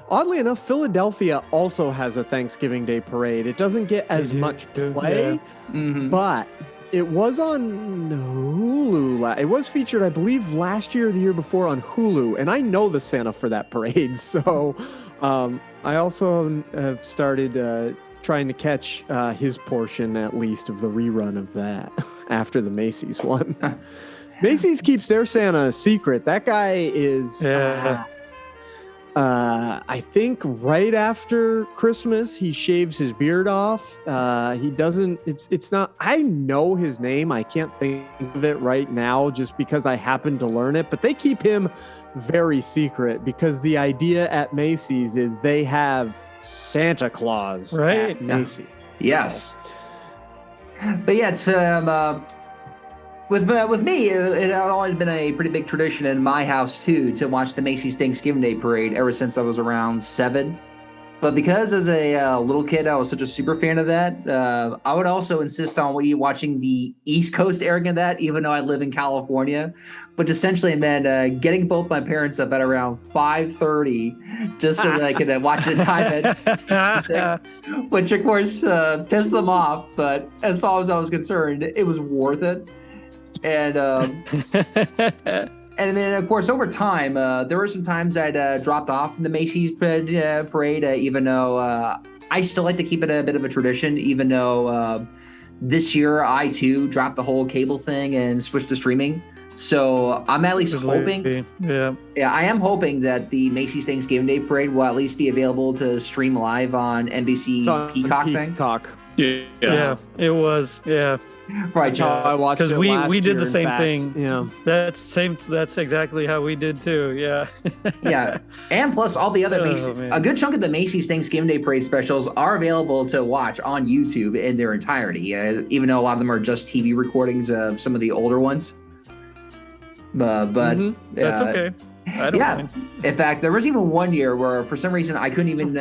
oddly enough, Philadelphia also has a Thanksgiving Day parade. It doesn't get as much play, but it was on Hulu. It was featured, I believe, last year or the year before on Hulu, and I know the Santa for that parade. So I also have started trying to catch his portion, at least, of the rerun of that after the Macy's one. Macy's keeps their Santa a secret. That guy is, I think right after Christmas, he shaves his beard off. He doesn't, it's not, I know his name. I can't think of it right now just because I happened to learn it, but they keep him very secret because the idea at Macy's is they have Santa Claus at Macy's. Yes. But yeah, it's, With me, it had always been a pretty big tradition in my house, too, to watch the Macy's Thanksgiving Day Parade ever since I was around 7. But because as a little kid, I was such a super fan of that, I would also insist on watching the East Coast airing of that, even though I live in California, which essentially meant getting both my parents up at around 5:30 just so that I could watch it in time at 6, which, of course, pissed them off. But as far as I was concerned, it was worth it. And and then, of course, over time, there were some times I'd dropped off in the Macy's parade, even though I still like to keep it a bit of a tradition, even though this year I, too, dropped the whole cable thing and switched to streaming. So I'm at least hoping. Yeah, I am hoping that the Macy's Thanksgiving Day Parade will at least be available to stream live on NBC's Peacock thing. Yeah, it was. Yeah. Right, I watched it because we did year, the same fact. thing. Yeah, that's exactly how we did too. Yeah. Yeah, and plus all the other a good chunk of the Macy's Thanksgiving Day Parade specials are available to watch on YouTube in their entirety, even though a lot of them are just TV recordings of some of the older ones. But that's okay. I don't mind. In fact, there was even one year where for some reason I couldn't even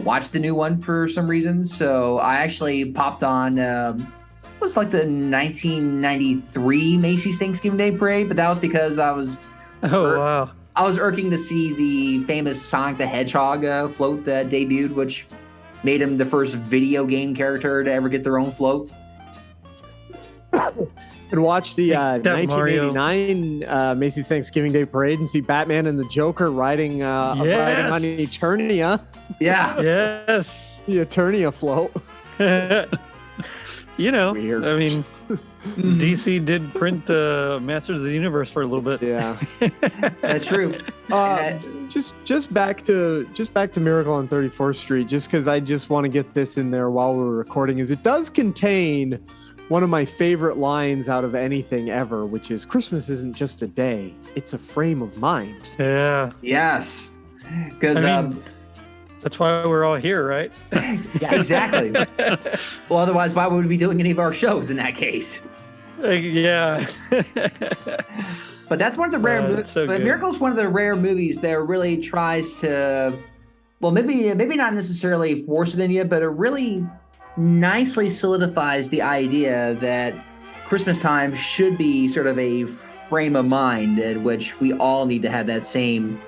watch the new one for some reason, so I actually popped on. It was like the 1993 Macy's Thanksgiving Day Parade, but that was because I was wow. I was irking to see the famous Sonic the Hedgehog float that debuted, which made him the first video game character to ever get their own float. And watch the 1989 Macy's Thanksgiving Day Parade and see Batman and the Joker riding on Eternia. Yeah. Yes. The Eternia float. You know, Weird. I mean, DC did print Masters of the Universe for a little bit. Yeah. That's true. Just back to Miracle on 34th Street, just because I just want to get this in there while we're recording, is it does contain one of my favorite lines out of anything ever, which is Christmas isn't just a day, it's a frame of mind. Yeah. Yes. Because I mean, that's why we're all here, right? yeah, exactly. Well, otherwise, why would we be doing any of our shows in that case? Yeah. But that's one of the rare movies. So but good. Miracle's one of the rare movies that really tries to, well, maybe not necessarily force it in you, but it really nicely solidifies the idea that Christmas time should be sort of a frame of mind in which we all need to have that same,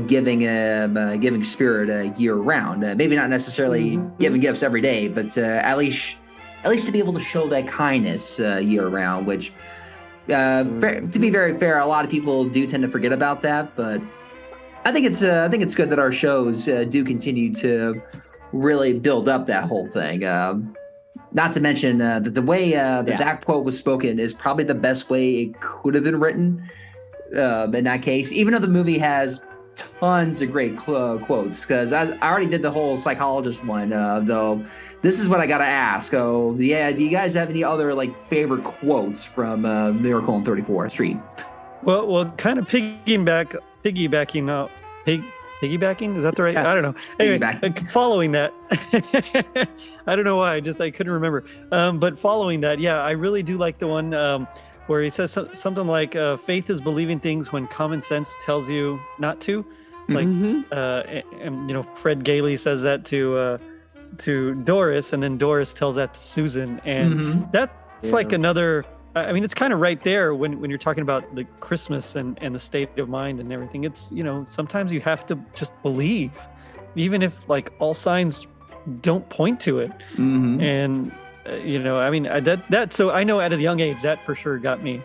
giving spirit year round. Maybe not necessarily giving gifts every day, but at least to be able to show that kindness year round. Which, to be very fair, a lot of people do tend to forget about that. But I think it's good that our shows do continue to really build up that whole thing. Not to mention that the way that quote was spoken is probably the best way it could have been written. In that case, even though the movie has tons of great quotes, because I already did the whole psychologist one, though this is what I gotta ask. Oh yeah, do you guys have any other favorite quotes from Miracle on 34th Street? Well, kind of piggybacking out. Piggybacking? Is that the right? Yes. I don't know. Anyway, following that, I don't know why. I couldn't remember. But following that, yeah, I really do like the one where he says something like, "Faith is believing things when common sense tells you not to." Like, and Fred Gailey says that to Doris, and then Doris tells that to Susan, and that's like another. I mean, it's kind of right there when you're talking about the Christmas and the state of mind and everything. It's, sometimes you have to just believe, even if all signs don't point to it. And, I mean, so I know at a young age, that for sure got me.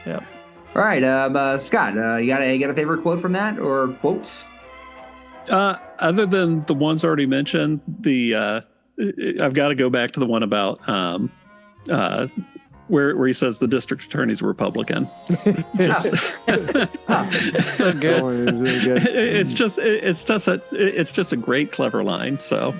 Yeah. All right. Scott, you got a favorite quote from that, or quotes? Other than the ones already mentioned, I've got to go back to the one about, where he says the district attorney's a Republican. So good. Oh, it's really good. It's just a great, clever line. So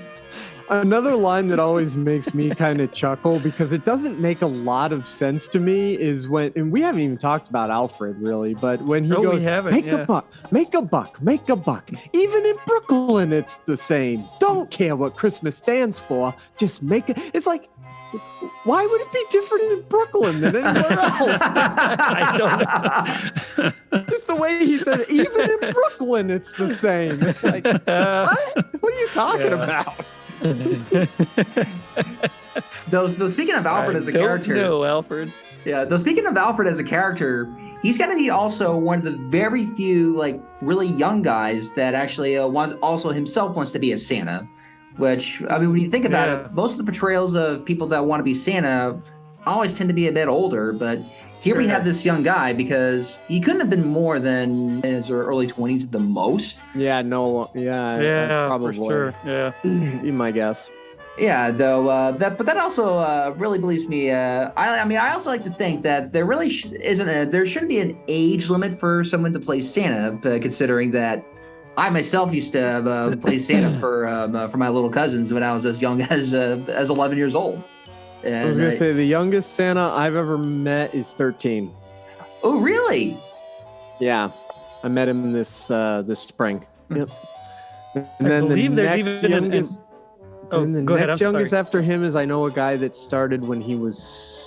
another line that always makes me kind of chuckle, because it doesn't make a lot of sense to me, is when, and we haven't even talked about Alfred really, but when he goes, a buck, make a buck, make a buck. Even in Brooklyn, it's the same. Don't care what Christmas stands for, just make it. It's like, why would it be different in Brooklyn than anywhere else? I don't know. Just the way he said, even in Brooklyn, it's the same. It's like, what? What are you talking about? Though speaking of Alfred as a character, no, Alfred. Yeah, though speaking of Alfred as a character, he's going to be also one of the very few really young guys that actually wants to be a Santa. Which, I mean, when you think about it, most of the portrayals of people that want to be Santa always tend to be a bit older. But here we have this young guy, because he couldn't have been more than in his early 20s at the most. Yeah, probably. For sure. Yeah, be my guess. Yeah, though but that also really believes me. I also like to think that there really there shouldn't be an age limit for someone to play Santa, considering that I myself used to play Santa for my little cousins when I was as young as 11 years old. And I was going to say the youngest Santa I've ever met is 13. Oh, really? Yeah, I met him this spring. Yep. And I then believe the there's next even youngest. And the go ahead, next I'm youngest sorry. after him is, I know a guy that started when he was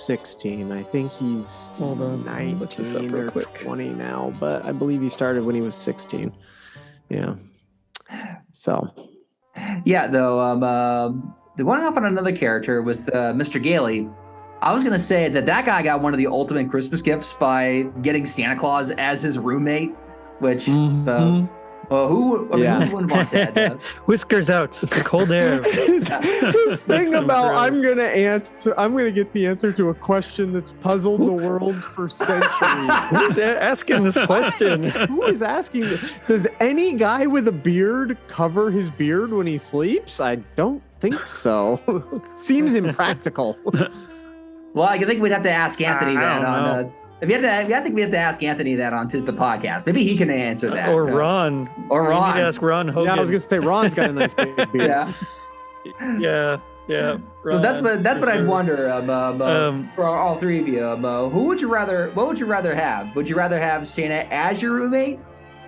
16. I think he's Hold on, let me look this up 19 real or quick. 20 now, but I believe he started when he was 16. Yeah. So. Yeah, though, going off on another character with Mr. Gailey, I was going to say that guy got one of the ultimate Christmas gifts by getting Santa Claus as his roommate, which, who wouldn't want that? Whiskers out, the cold air. His thing So about gross. I'm gonna get the answer to a question that's puzzled the world for centuries. Who's asking this question? Who is asking? Does any guy with a beard cover his beard when he sleeps? I don't think so. Seems impractical. Well, I think we'd have to ask Anthony I that don't on. know. I think we have to ask Anthony that on Tis the Podcast. Maybe he can answer that. Or Ron. Or We Ron. need to ask Ron Hogan. Yeah, I was gonna say Ron's got a nice big beard. Yeah. Yeah. So that's Ron, what for I'd sure. wonder for all three of you. What would you rather have? Would you rather have Santa as your roommate,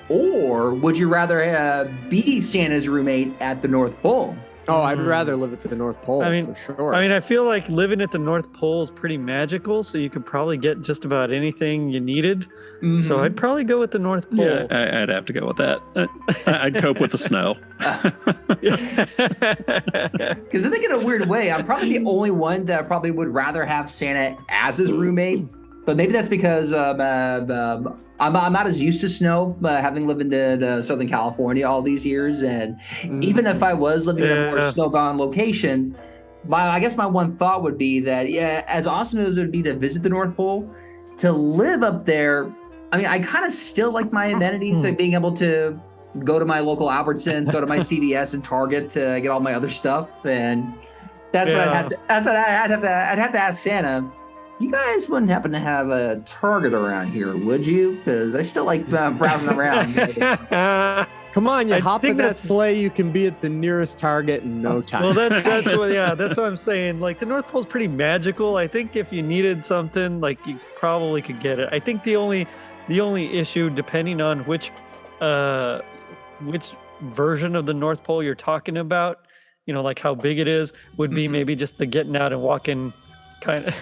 or would you rather be Santa's roommate at the North Pole? Oh, I'd rather live at the North Pole for sure. I feel like living at the North Pole is pretty magical, so you could probably get just about anything you needed. Mm-hmm. So I'd probably go with the North Pole. Yeah, I'd have to go with that. I'd cope with the snow. Because I think in a weird way, I'm probably the only one that probably would rather have Santa as his roommate. But maybe that's because I'm not as used to snow, having lived in Southern California all these years. And even if I was living in a more snowbound location, I guess my one thought would be that, yeah, as awesome as it would be to visit the North Pole, to live up there, I mean, I kind of still like my amenities, like being able to go to my local Albertsons, go to my CVS and Target to get all my other stuff. And that's what I'd have to ask Santa. You guys wouldn't happen to have a Target around here, would you? Because I still like browsing around. Come on, you I hop think in that that's- sleigh, you can be at the nearest Target in no time. Well, that's what I'm saying. Like the North Pole's pretty magical. I think if you needed something, like you probably could get it. I think the only issue, depending on which version of the North Pole you're talking about, like how big it is, would be maybe just the getting out and walking kind of,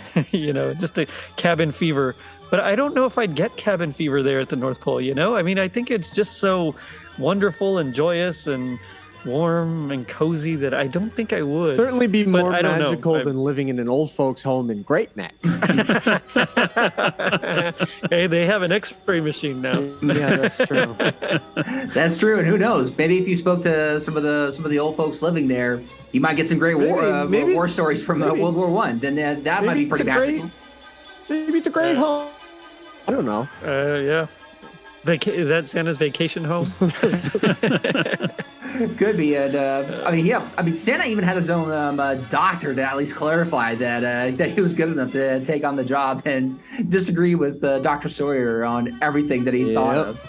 just a cabin fever. But I don't know if I'd get cabin fever there at the North Pole, I mean, I think it's just so wonderful and joyous and warm and cozy that I don't think I would. Certainly be But more I don't know. magical than living in an old folks' home in Great Neck. Hey, they have an X-ray machine now. Yeah, that's true. That's true, and who knows? Maybe if you spoke to some of the old folks living there, you might get some great war stories from World War I. Then that might be pretty magical. Maybe it's a great home. I don't know. Yeah. Is that Santa's vacation home? Could be, and Santa even had his own doctor to at least clarify that he was good enough to take on the job and disagree with Dr. Sawyer on everything that he thought of.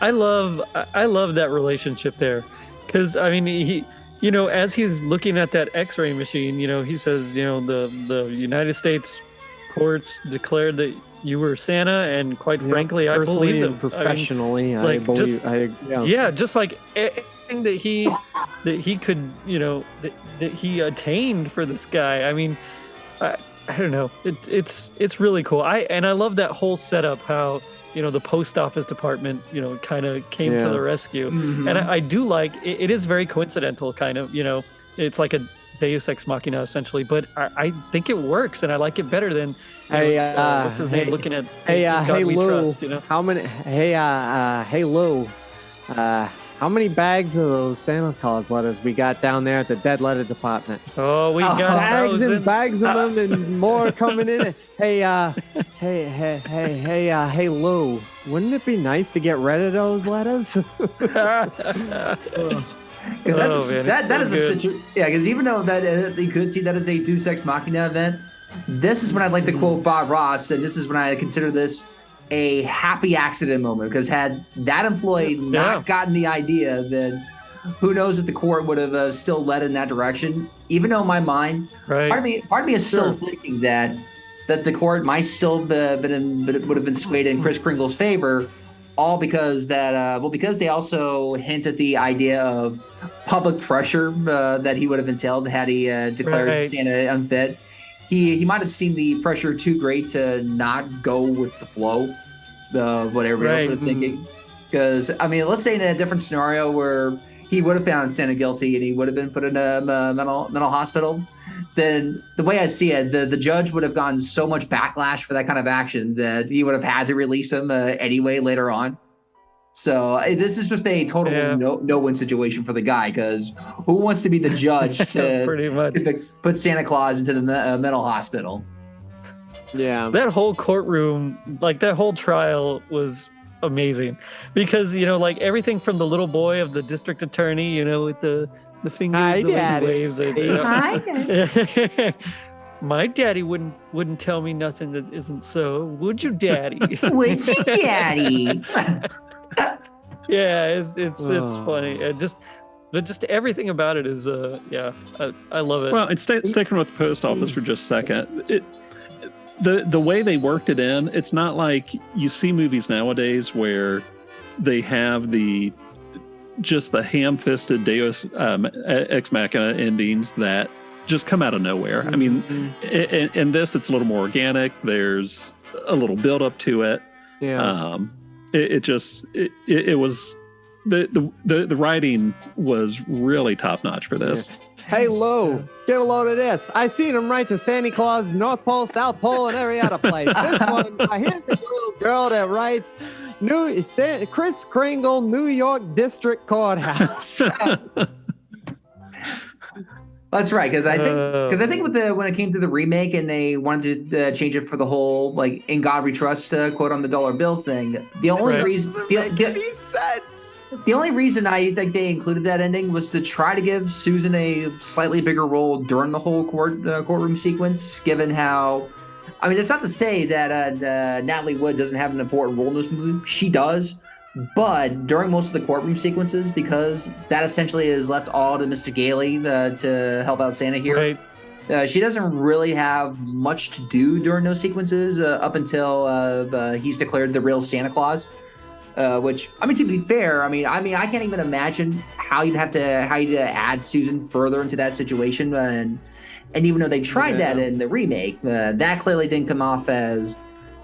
I love that relationship there, because I mean he, as he's looking at that X-ray machine, he says, the United States courts declared that you were Santa, and quite frankly, I believe them. Professionally, I believe. Just like anything that he could, that he attained for this guy. I mean, I don't know. It's really cool. I love that whole setup. How the post office department, kind of came to the rescue, and I do like it is very coincidental. Kind of, it's like a Deus Ex Machina essentially, but I think it works, and I like it better than what's his name looking at Lou. Trust, How many? Hey Lou, how many bags of those Santa Claus letters we got down there at the dead letter department? Oh, we got bags thousands. and bags of them, and more coming in. Hey Lou, wouldn't it be nice to get rid of those letters? Because because even though that you could see that as a Deus Ex Machina event, this is when I'd like to quote Bob Ross, and this is when I consider this a happy accident moment, because had that employee not gotten the idea, then who knows if the court would have still led in that direction. Even though in my mind, part of me is still thinking that the court might still would have been swayed in Kris Kringle's favor. All because because they also hint at the idea of public pressure that he would have entailed had he declared Santa unfit. He might have seen the pressure too great to not go with the flow of what everybody else would have thinking. Because I mean, let's say in a different scenario where he would have found Santa guilty and he would have been put in a mental hospital, then the way I see it, the judge would have gotten so much backlash for that kind of action that he would have had to release him anyway later on. So this is just a total no-win situation for the guy, because who wants to be the judge to pretty much put Santa Claus into the mental hospital? Yeah, that whole courtroom, like that whole trial was amazing, because like everything from the little boy of the district attorney, with the The fingers Hi, the way Daddy. he waves it. Hi, Daddy. My daddy wouldn't tell me nothing that isn't so. Would you, Daddy? Would you, Daddy? Yeah, it's Oh. funny. But just everything about it is I love it. Well, and sticking with the post office for just a second, the way they worked it in, it's not like you see movies nowadays where they have the ham-fisted Deus ex machina endings that just come out of nowhere. I mean, in this, it's a little more organic. There's a little build up to it. Yeah. It was the writing was really top notch for this. Hey, Lo, get a load of this. I seen him write to Santa Claus, North Pole, South Pole, and every other place. This one, I hit the little girl that writes, Chris Kringle, New York District Courthouse. That's right, because I think when it came to the remake and they wanted to change it for the whole like "In God We Trust" quote on the dollar bill thing, the only reason the only reason I think they included that ending was to try to give Susan a slightly bigger role during the whole courtroom sequence. Given how, I mean, it's not to say that Natalie Wood doesn't have an important role in this movie; she does. But during most of the courtroom sequences, because that essentially is left all to Mr. Gailey to help out Santa here, Right. She doesn't really have much to do during those sequences up until he's declared the real Santa Claus. Which, I mean, to be fair, I mean, I can't even imagine how you'd add Susan further into that situation. And even though they tried that in the remake, that clearly didn't come off as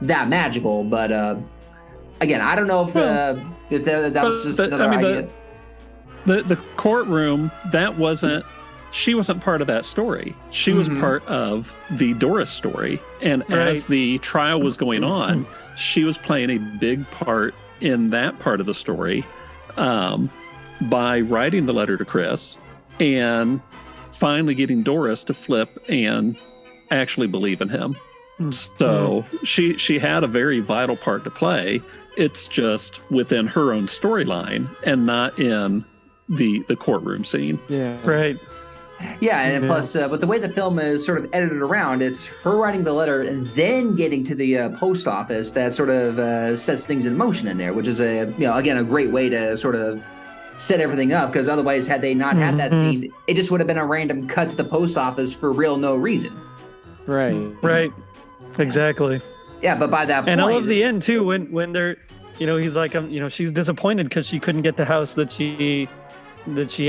that magical. But again, I don't know if that was just another idea. The courtroom, she wasn't part of that story. She was part of the Doris story. And as the trial was going on, she was playing a big part in that part of the story by writing the letter to Chris and finally getting Doris to flip and actually believe in him. So she had a very vital part to play. It's just within her own storyline and not in the courtroom scene. Yeah. Right. Yeah, and plus, but the way the film is sort of edited around, it's her writing the letter and then getting to the post office that sort of sets things in motion in there, which is again a great way to sort of set everything up. Because otherwise, had they not had that scene, it just would have been a random cut to the post office for real no reason. Right. Right. Exactly. Yeah, but by that point, And I love the end too when they're, he's like, she's disappointed because she couldn't get the house that she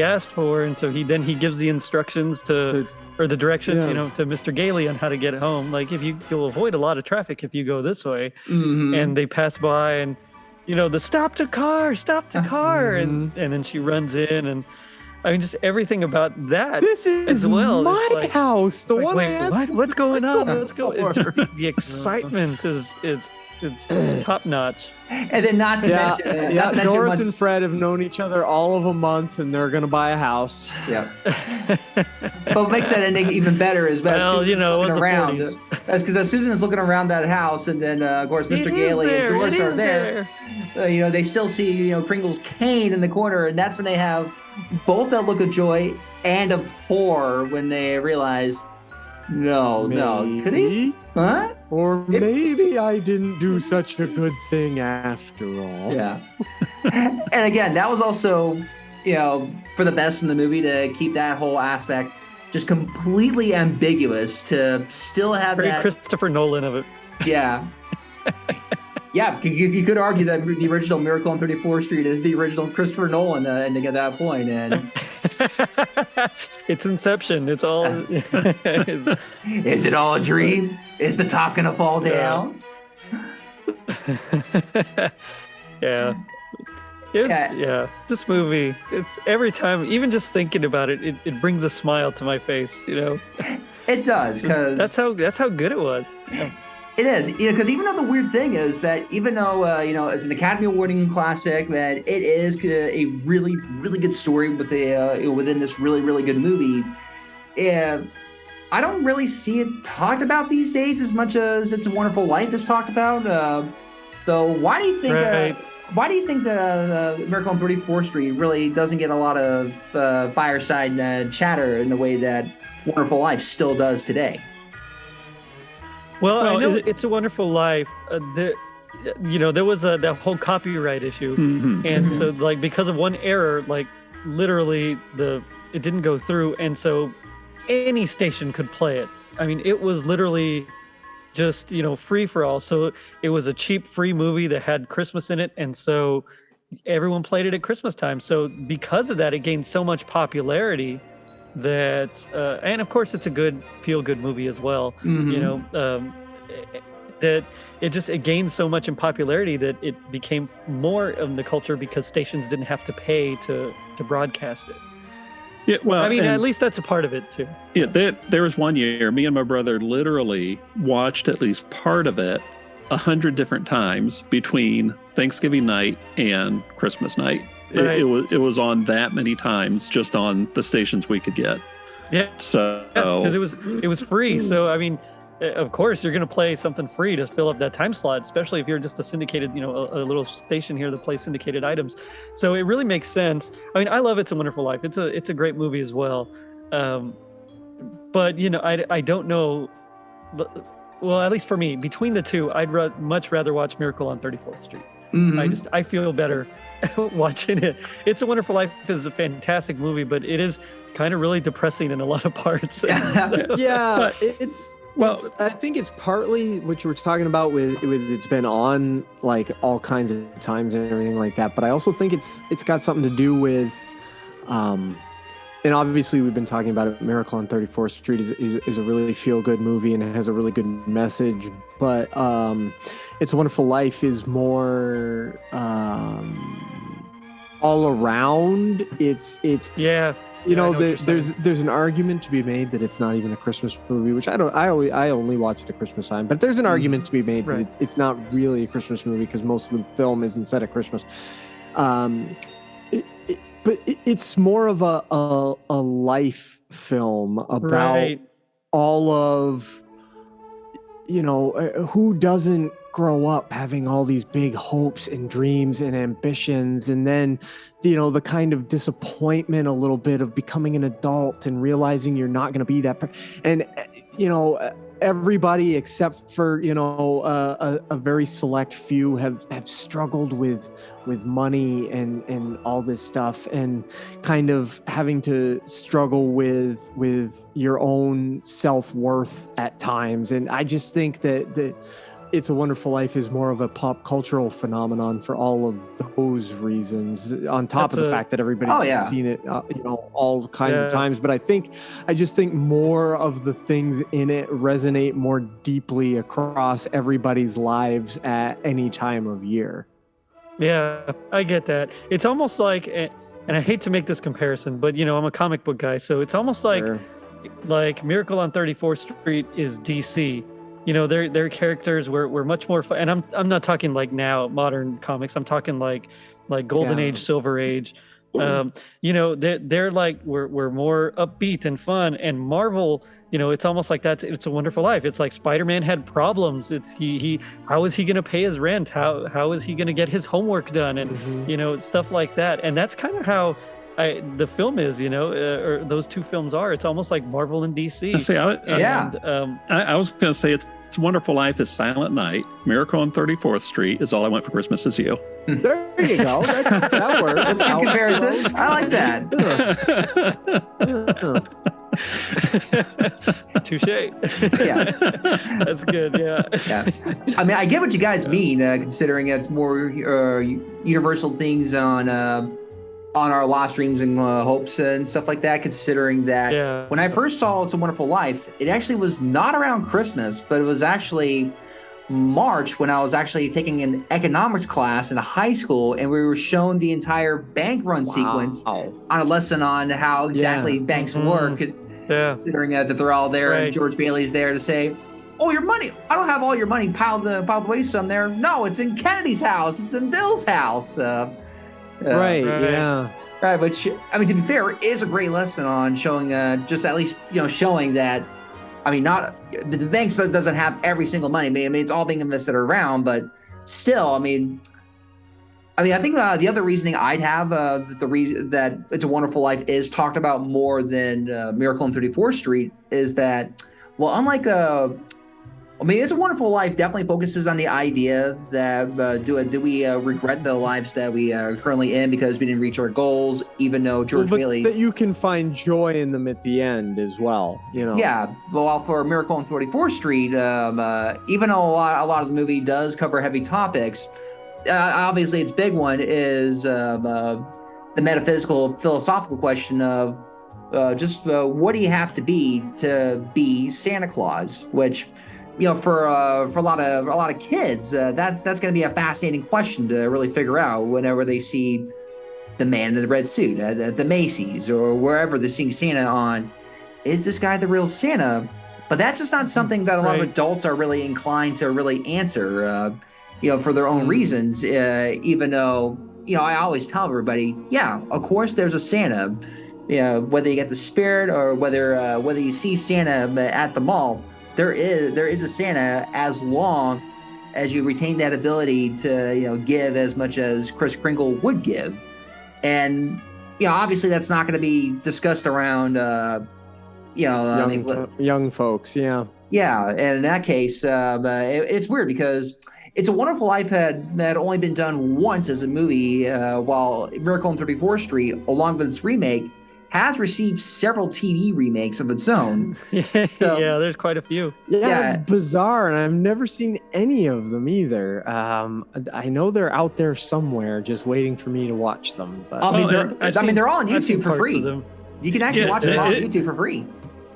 asked for, and so he gives the instructions or the directions, to Mr. Gailey on how to get home. Like, you'll avoid a lot of traffic if you go this way. And they pass by, and the stop the car, and then she runs in, and I mean, just everything about that. This is as well. my house. The one I asked. What's going on? It's just the excitement is top notch. And then not to mention, Doris and Fred have known each other all of a month, and they're going to buy a house. Yeah. But what makes that ending even better is Susan's looking around. That's because Susan is looking around that house, and then of course Mr. Gailey and Doris are there. They still see Kringle's cane in the corner, and that's when they have both that look of joy and of horror when they realize, no, could he? Huh? Or maybe I didn't do such a good thing after all. Yeah. And again, that was also, for the best in the movie to keep that whole aspect just completely ambiguous, to still have Very that Christopher Nolan of it. Yeah. Yeah, you could argue that the original Miracle on 34th Street is the original Christopher Nolan ending at that point. And it's Inception. It's all. Is it all a dream? Is the top gonna fall down? Yeah. This movie, it's every time, even just thinking about it, it brings a smile to my face. It does, because that's how good it was. Yeah. It is, because even though the weird thing is that even though it's an Academy Award-winning classic, that it is a really, really good story within this really, really good movie. I don't really see it talked about these days as much as It's a Wonderful Life is talked about. Though, why do you think? Right. Why do you think the Miracle on 34th Street really doesn't get a lot of fireside chatter in the way that Wonderful Life still does today? Well, I know It's a Wonderful Life. There was that whole copyright issue, and so like because of one error, like literally it didn't go through, and so any station could play it. I mean, it was literally just free for all. So it was a cheap free movie that had Christmas in it, and so everyone played it at Christmas time. So because of that, it gained so much popularity that and of course it's a good feel-good movie as well. That it gained so much in popularity that it became more of the culture because stations didn't have to pay to broadcast it. Yeah, well, I mean, at least that's a part of it too. Yeah, there was one year, me and my brother literally watched at least part of it 100 different times between Thanksgiving night and Christmas night. Right. It was on that many times just on the stations we could get. Yeah. So because it was free. So I mean, of course you're going to play something free to fill up that time slot, especially if you're just a syndicated, a little station here that plays syndicated items. So it really makes sense. I mean, I love It's a Wonderful Life. It's a great movie as well. But I don't know. Well, at least for me, between the two, I'd much rather watch Miracle on 34th Street. I feel better watching it. It's a Wonderful Life is a fantastic movie, but it is kind of really depressing in a lot of parts. Yeah, I think it's partly what you were talking about with it's been on like all kinds of times and everything like that. But I also think it's got something to do with, and obviously we've been talking about it. Miracle on 34th Street is a really feel good movie and it has a really good message. But It's a Wonderful Life is more all around. It's yeah. There's an argument to be made that it's not even a Christmas movie, which I only watch it at Christmas time. But there's an argument to be made that it's not really a Christmas movie because most of the film isn't set at Christmas. But it's more of a life film about all of who doesn't grow up having all these big hopes and dreams and ambitions, and then the kind of disappointment a little bit of becoming an adult and realizing you're not going to be that and everybody except for a very select few have struggled with money and all this stuff, and kind of having to struggle with your own self-worth at times. And I just think that It's a Wonderful Life is more of a pop cultural phenomenon for all of those reasons, on top of the fact that everybody's seen it, all kinds of times. But I just think more of the things in it resonate more deeply across everybody's lives at any time of year. Yeah, I get that. It's almost like, and I hate to make this comparison, but I'm a comic book guy, so it's almost like Miracle on 34th Street is DC. Their characters were much more fun. And I'm not talking like now modern comics. I'm talking like Golden Age, Silver Age. They're like we're more upbeat and fun. And Marvel, it's almost like It's a Wonderful Life. It's like Spider-Man had problems. It's how is he going to pay his rent? How is he going to get his homework done? And stuff like that. And that's kind of how the film is, or those two films are. It's almost like Marvel and DC. I was going to say It's a Wonderful Life is Silent Night. Miracle on 34th Street is All I Want for Christmas Is You. There you go. That works. That's a good comparison. I like that. Touche. Yeah, that's good. Yeah. I mean, I get what you guys mean, considering it's more universal things on our lost dreams and hopes and stuff like that, considering that when I first saw It's a Wonderful Life, it actually was not around Christmas, but it was actually March when I was actually taking an economics class in a high school, and we were shown the entire bank run sequence on a lesson on how exactly banks work, considering that they're all there and George Bailey's there to say, oh, your money, I don't have all your money piled away some there. No, it's in Kennedy's house. It's in Bill's house. Right, which, I mean, to be fair, is a great lesson on showing, just at least, showing that, I mean, not, the bank doesn't have every single money. I mean, it's all being invested around, but still, I mean, I mean, I think the other reasoning I'd have the reason that It's a Wonderful Life is talked about more than Miracle on 34th Street is that, well, unlike It's a Wonderful Life definitely focuses on the idea that do we regret the lives that we are currently in because we didn't reach our goals, even though George Bailey. That you can find joy in them at the end as well, you know. Yeah, well, for Miracle on 34th Street, even though a lot of the movie does cover heavy topics, obviously its big one is the metaphysical, philosophical question of just what do you have to be Santa Claus, which. For a lot of kids, that's going to be a fascinating question to really figure out whenever they see the man in the red suit at the Macy's or wherever they're seeing Santa on. Is this guy the real Santa? But that's just not something that a lot of adults are really inclined to really answer, for their own reasons. Even though, I always tell everybody, yeah, of course there's a Santa. Whether you get the spirit or whether you see Santa at the mall. There is a Santa as long as you retain that ability to give as much as Kris Kringle would give, and obviously that's not going to be discussed around young folks, yeah, and in that case it's weird because It's a Wonderful Life had only been done once as a movie, while Miracle on 34th Street, along with its remake, has received several TV remakes of its own. So, yeah, there's quite a few. Yeah, it's bizarre, and I've never seen any of them either. I know they're out there somewhere, just waiting for me to watch them. But they're all on YouTube for free. You can actually watch them all on YouTube for free.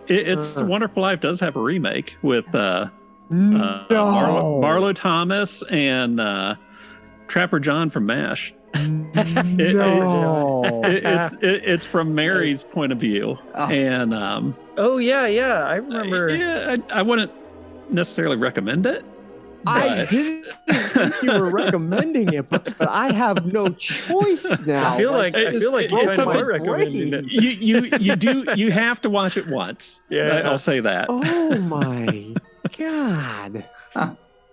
It's Wonderful Life does have a remake with Marlo Thomas and Trapper John from MASH. It's from Mary's point of view, and I remember. I wouldn't necessarily recommend it. I didn't think you were recommending it, but I have no choice now. I feel like it's something recommending it. You have to watch it once. Yeah, I'll say that. Oh my God.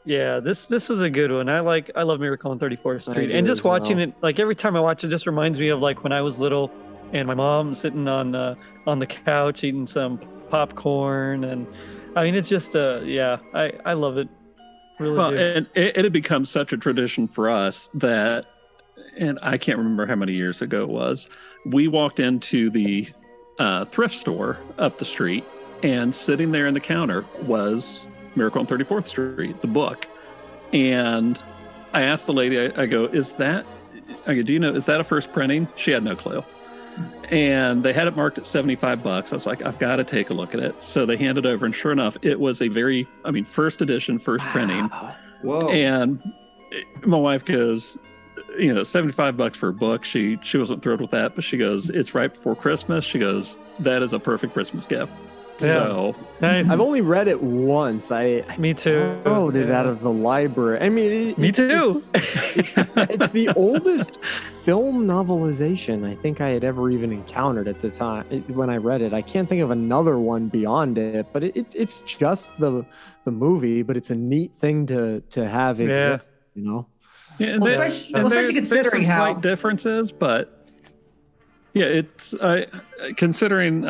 Yeah, this was a good one. I love Miracle on 34th Street, and just watching it, like every time I watch it, just reminds me of like when I was little, and my mom sitting on the couch eating some popcorn, and I mean it's just I love it. Really and it had become such a tradition for us that, and I can't remember how many years ago it was, we walked into the thrift store up the street, and sitting there in the counter was Miracle on 34th Street, the book. And I asked the lady, I go, do you know, is that a first printing? She had no clue. And they had it marked at $75. I was like, I've got to take a look at it. So they handed over, and sure enough, it was a first edition, first printing. Whoa. And my wife goes, $75 for a book. She wasn't thrilled with that, but she goes, it's right before Christmas. She goes, that is a perfect Christmas gift. Yeah. So nice. I've only read it once. Me too. Borrowed it out of the library. I mean, me too. It's the oldest film novelization I think I had ever even encountered at the time when I read it. I can't think of another one beyond it, but it's just the movie. But it's a neat thing to have exist, Yeah, especially considering how slight differences, but. Yeah, it's considering.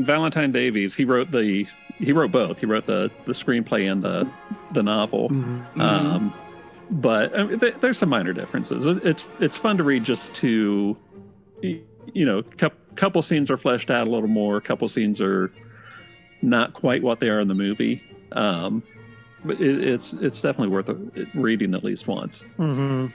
Valentine Davies. He wrote both. He wrote the screenplay and the novel. Mm-hmm. But there's some minor differences. It's fun to read just to, couple scenes are fleshed out a little more. Couple scenes are not quite what they are in the movie. But it's definitely worth reading at least once. Mm-hmm.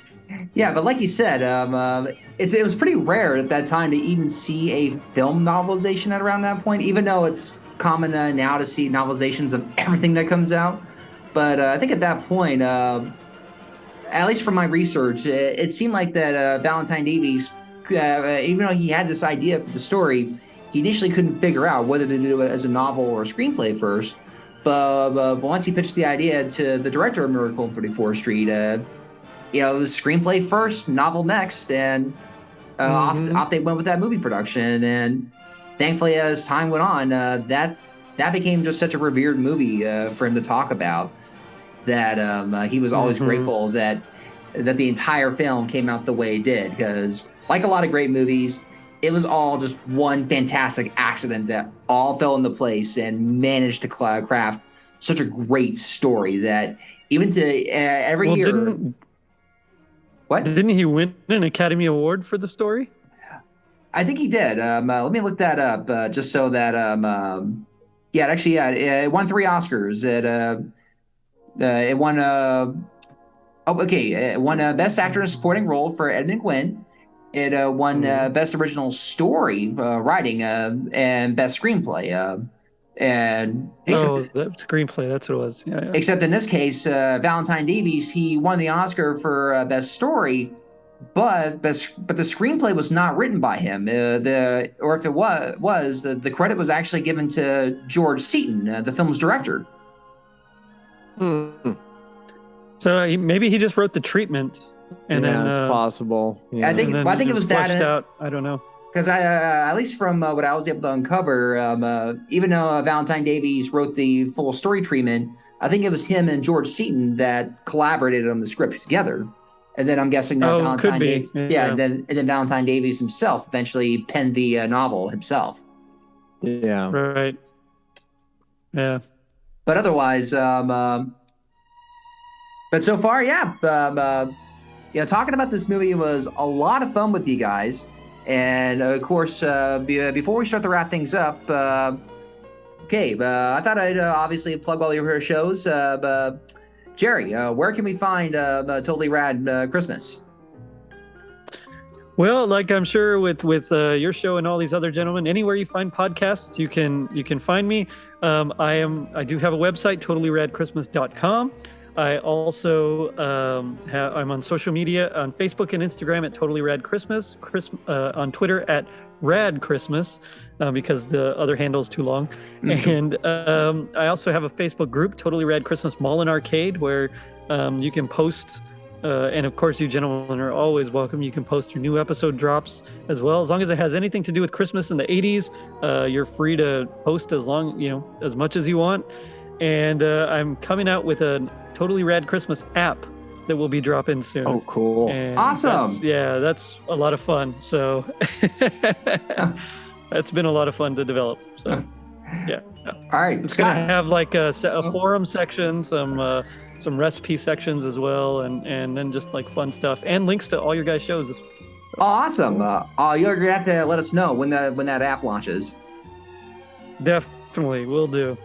Yeah, but like you said, it was pretty rare at that time to even see a film novelization at around that point, even though it's common now to see novelizations of everything that comes out. But I think at that point, at least from my research, it seemed like that Valentine Davies, even though he had this idea for the story, he initially couldn't figure out whether to do it as a novel or a screenplay first. But once he pitched the idea to the director of Miracle on 34th Street, screenplay first, novel next, and off they went with that movie production. And thankfully, as time went on, that became just such a revered movie for him to talk about. That he was always grateful that that the entire film came out the way it did, because like a lot of great movies, it was all just one fantastic accident that all fell into place and managed to craft such a great story that even to every year. What? Didn't he win an Academy Award for the story? I think he did. Let me look that up just so that it won 3 Oscars. It won it won Best Actor in a Supporting Role for Edmund Gwenn. It won Best Original Story Writing and Best Screenplay. That screenplay, that's what it was. Yeah. Except in this case, Valentine Davies, he won the Oscar for Best Story, but the screenplay was not written by him. Or if it was, the credit was actually given to George Seaton, the film's director. So maybe he just wrote the treatment, and then it's possible. Yeah. I think it was that. Out. I don't know. Because at least from what I was able to uncover, even though Valentine Davies wrote the full story treatment, I think it was him and George Seaton that collaborated on the script together. And then I'm guessing that Valentine Davies, and then Valentine Davies himself eventually penned the novel himself. Yeah. Right. Yeah. But otherwise, but so far, talking about this movie was a lot of fun with you guys. And of course, before we start to wrap things up, I thought I'd obviously plug all your shows. Gerry, where can we find Totally Rad Christmas? Well, like I'm sure with your show and all these other gentlemen, anywhere you find podcasts, you can find me. I do have a website, totallyradchristmas.com. I also I'm on social media on Facebook and Instagram at Totally Rad Christmas, on Twitter at Rad Christmas, because the other handle is too long. And I also have a Facebook group, Totally Rad Christmas Mall and Arcade, where you can post, and of course you gentlemen are always welcome. You can post your new episode drops as well. As long as it has anything to do with Christmas in the 80s, you're free to post as much as you want. And I'm coming out with a Totally Rad Christmas app that will be dropping soon. Oh, cool. And awesome. That's a lot of fun. So it's been a lot of fun to develop. So yeah. All right. It's going to have like a forum section, some recipe sections as well, and then just like fun stuff and links to all your guys' shows. So. Awesome. You're going to have to let us know when that app launches. Definitely. Will do.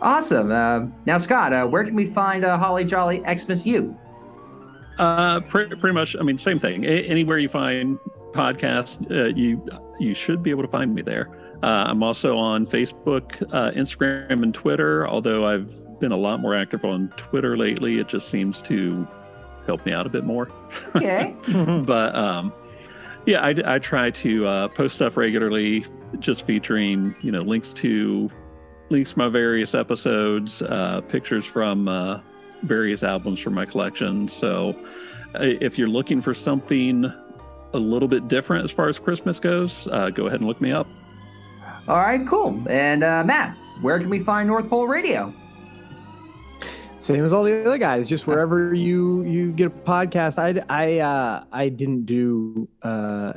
Awesome. Now, Scott, where can we find Holly Jolly Xmas U? Pretty much. I mean, same thing. Anywhere you find podcasts, you should be able to find me there. I'm also on Facebook, Instagram, and Twitter. Although I've been a lot more active on Twitter lately, it just seems to help me out a bit more. Okay. But I try to post stuff regularly, just featuring links to my various episodes, pictures from various albums from my collection. So if you're looking for something a little bit different as far as Christmas goes, go ahead and look me up. All right, cool. And Matt, where can we find North Pole Radio? Same as all the other guys, just wherever you get a podcast. I didn't do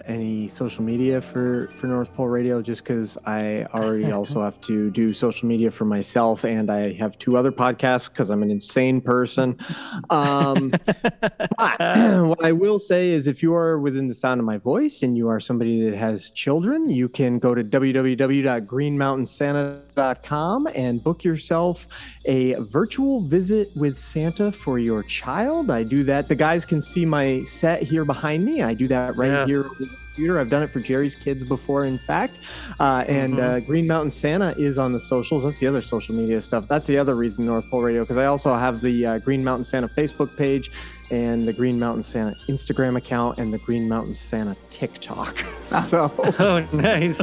any social media for North Pole Radio just because I already also have to do social media for myself, and I have 2 other podcasts because I'm an insane person. But what I will say is, if you are within the sound of my voice and you are somebody that has children, you can go to www.greenmountainsanta.com and book yourself a virtual visit with Santa for your child. I do that. The guys can see my set here behind me. I do that right here on the computer. I've done it for Gerry's kids before, in fact. Green Mountain Santa is on the socials. That's the other social media stuff. That's the other reason North Pole Radio, because I also have the Green Mountain Santa Facebook page and the Green Mountain Santa Instagram account and the Green Mountain Santa TikTok. So, oh, nice.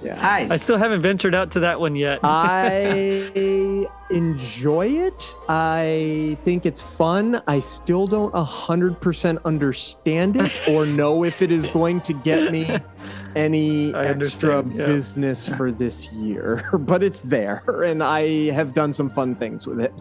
Yeah. Nice. I still haven't ventured out to that one yet. I enjoy it. I think it's fun. I still don't 100% understand it or know if it is going to get me any extra business for this year, but it's there, and I have done some fun things with it.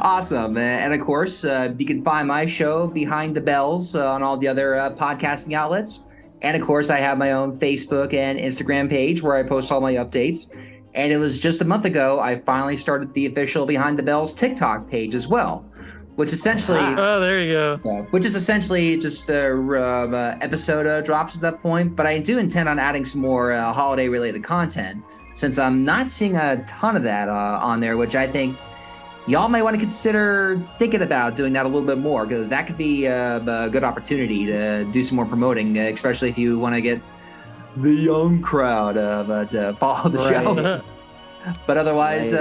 Awesome. And of course, you can find my show Behind the Bells on all the other podcasting outlets. And of course, I have my own Facebook and Instagram page where I post all my updates. And it was just a month ago, I finally started the official Behind the Bells TikTok page as well, which essentially, Oh, there you go. which is essentially just episode drops at that point. But I do intend on adding some more holiday related content, since I'm not seeing a ton of that on there, which I think y'all may want to consider thinking about doing that a little bit more, because that could be a good opportunity to do some more promoting, especially if you want to get the young crowd to follow the show. But otherwise,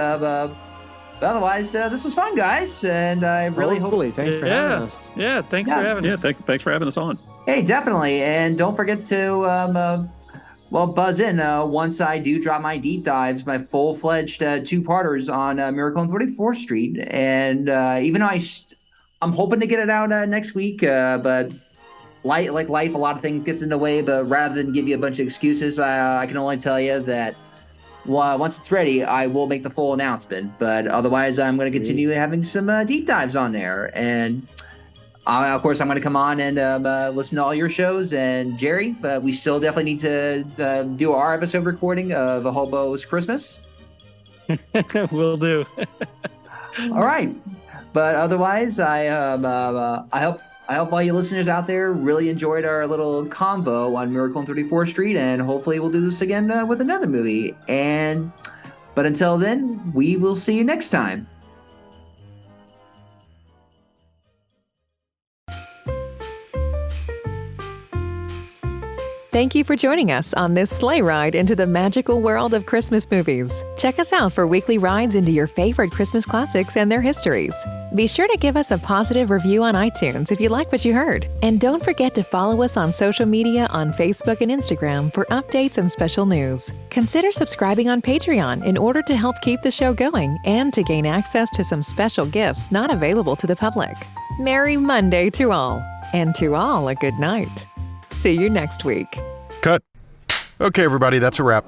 this was fun, guys, and I really hope. Thanks for having us. Yeah, thanks for having us. Thanks for having us on. Hey, definitely, and don't forget to buzz in once I do drop my deep dives, my full-fledged two-parters on Miracle on 34th Street. And even though I'm hoping to get it out next week, but like life, a lot of things gets in the way. But rather than give you a bunch of excuses, I can only tell you that once it's ready, I will make the full announcement. But otherwise, I'm going to continue having some deep dives on there. And of course, I'm going to come on and listen to all your shows. And Gerry, we still definitely need to do our episode recording of A Hobo's Christmas. Will do. All right. But otherwise, I hope all you listeners out there really enjoyed our little convo on Miracle on 34th Street. And hopefully we'll do this again with another movie. But until then, we will see you next time. Thank you for joining us on this sleigh ride into the magical world of Christmas movies. Check us out for weekly rides into your favorite Christmas classics and their histories. Be sure to give us a positive review on iTunes if you like what you heard. And don't forget to follow us on social media on Facebook and Instagram for updates and special news. Consider subscribing on Patreon in order to help keep the show going and to gain access to some special gifts not available to the public. Merry Monday to all, and to all a good night. See you next week. Cut. Okay, everybody, that's a wrap.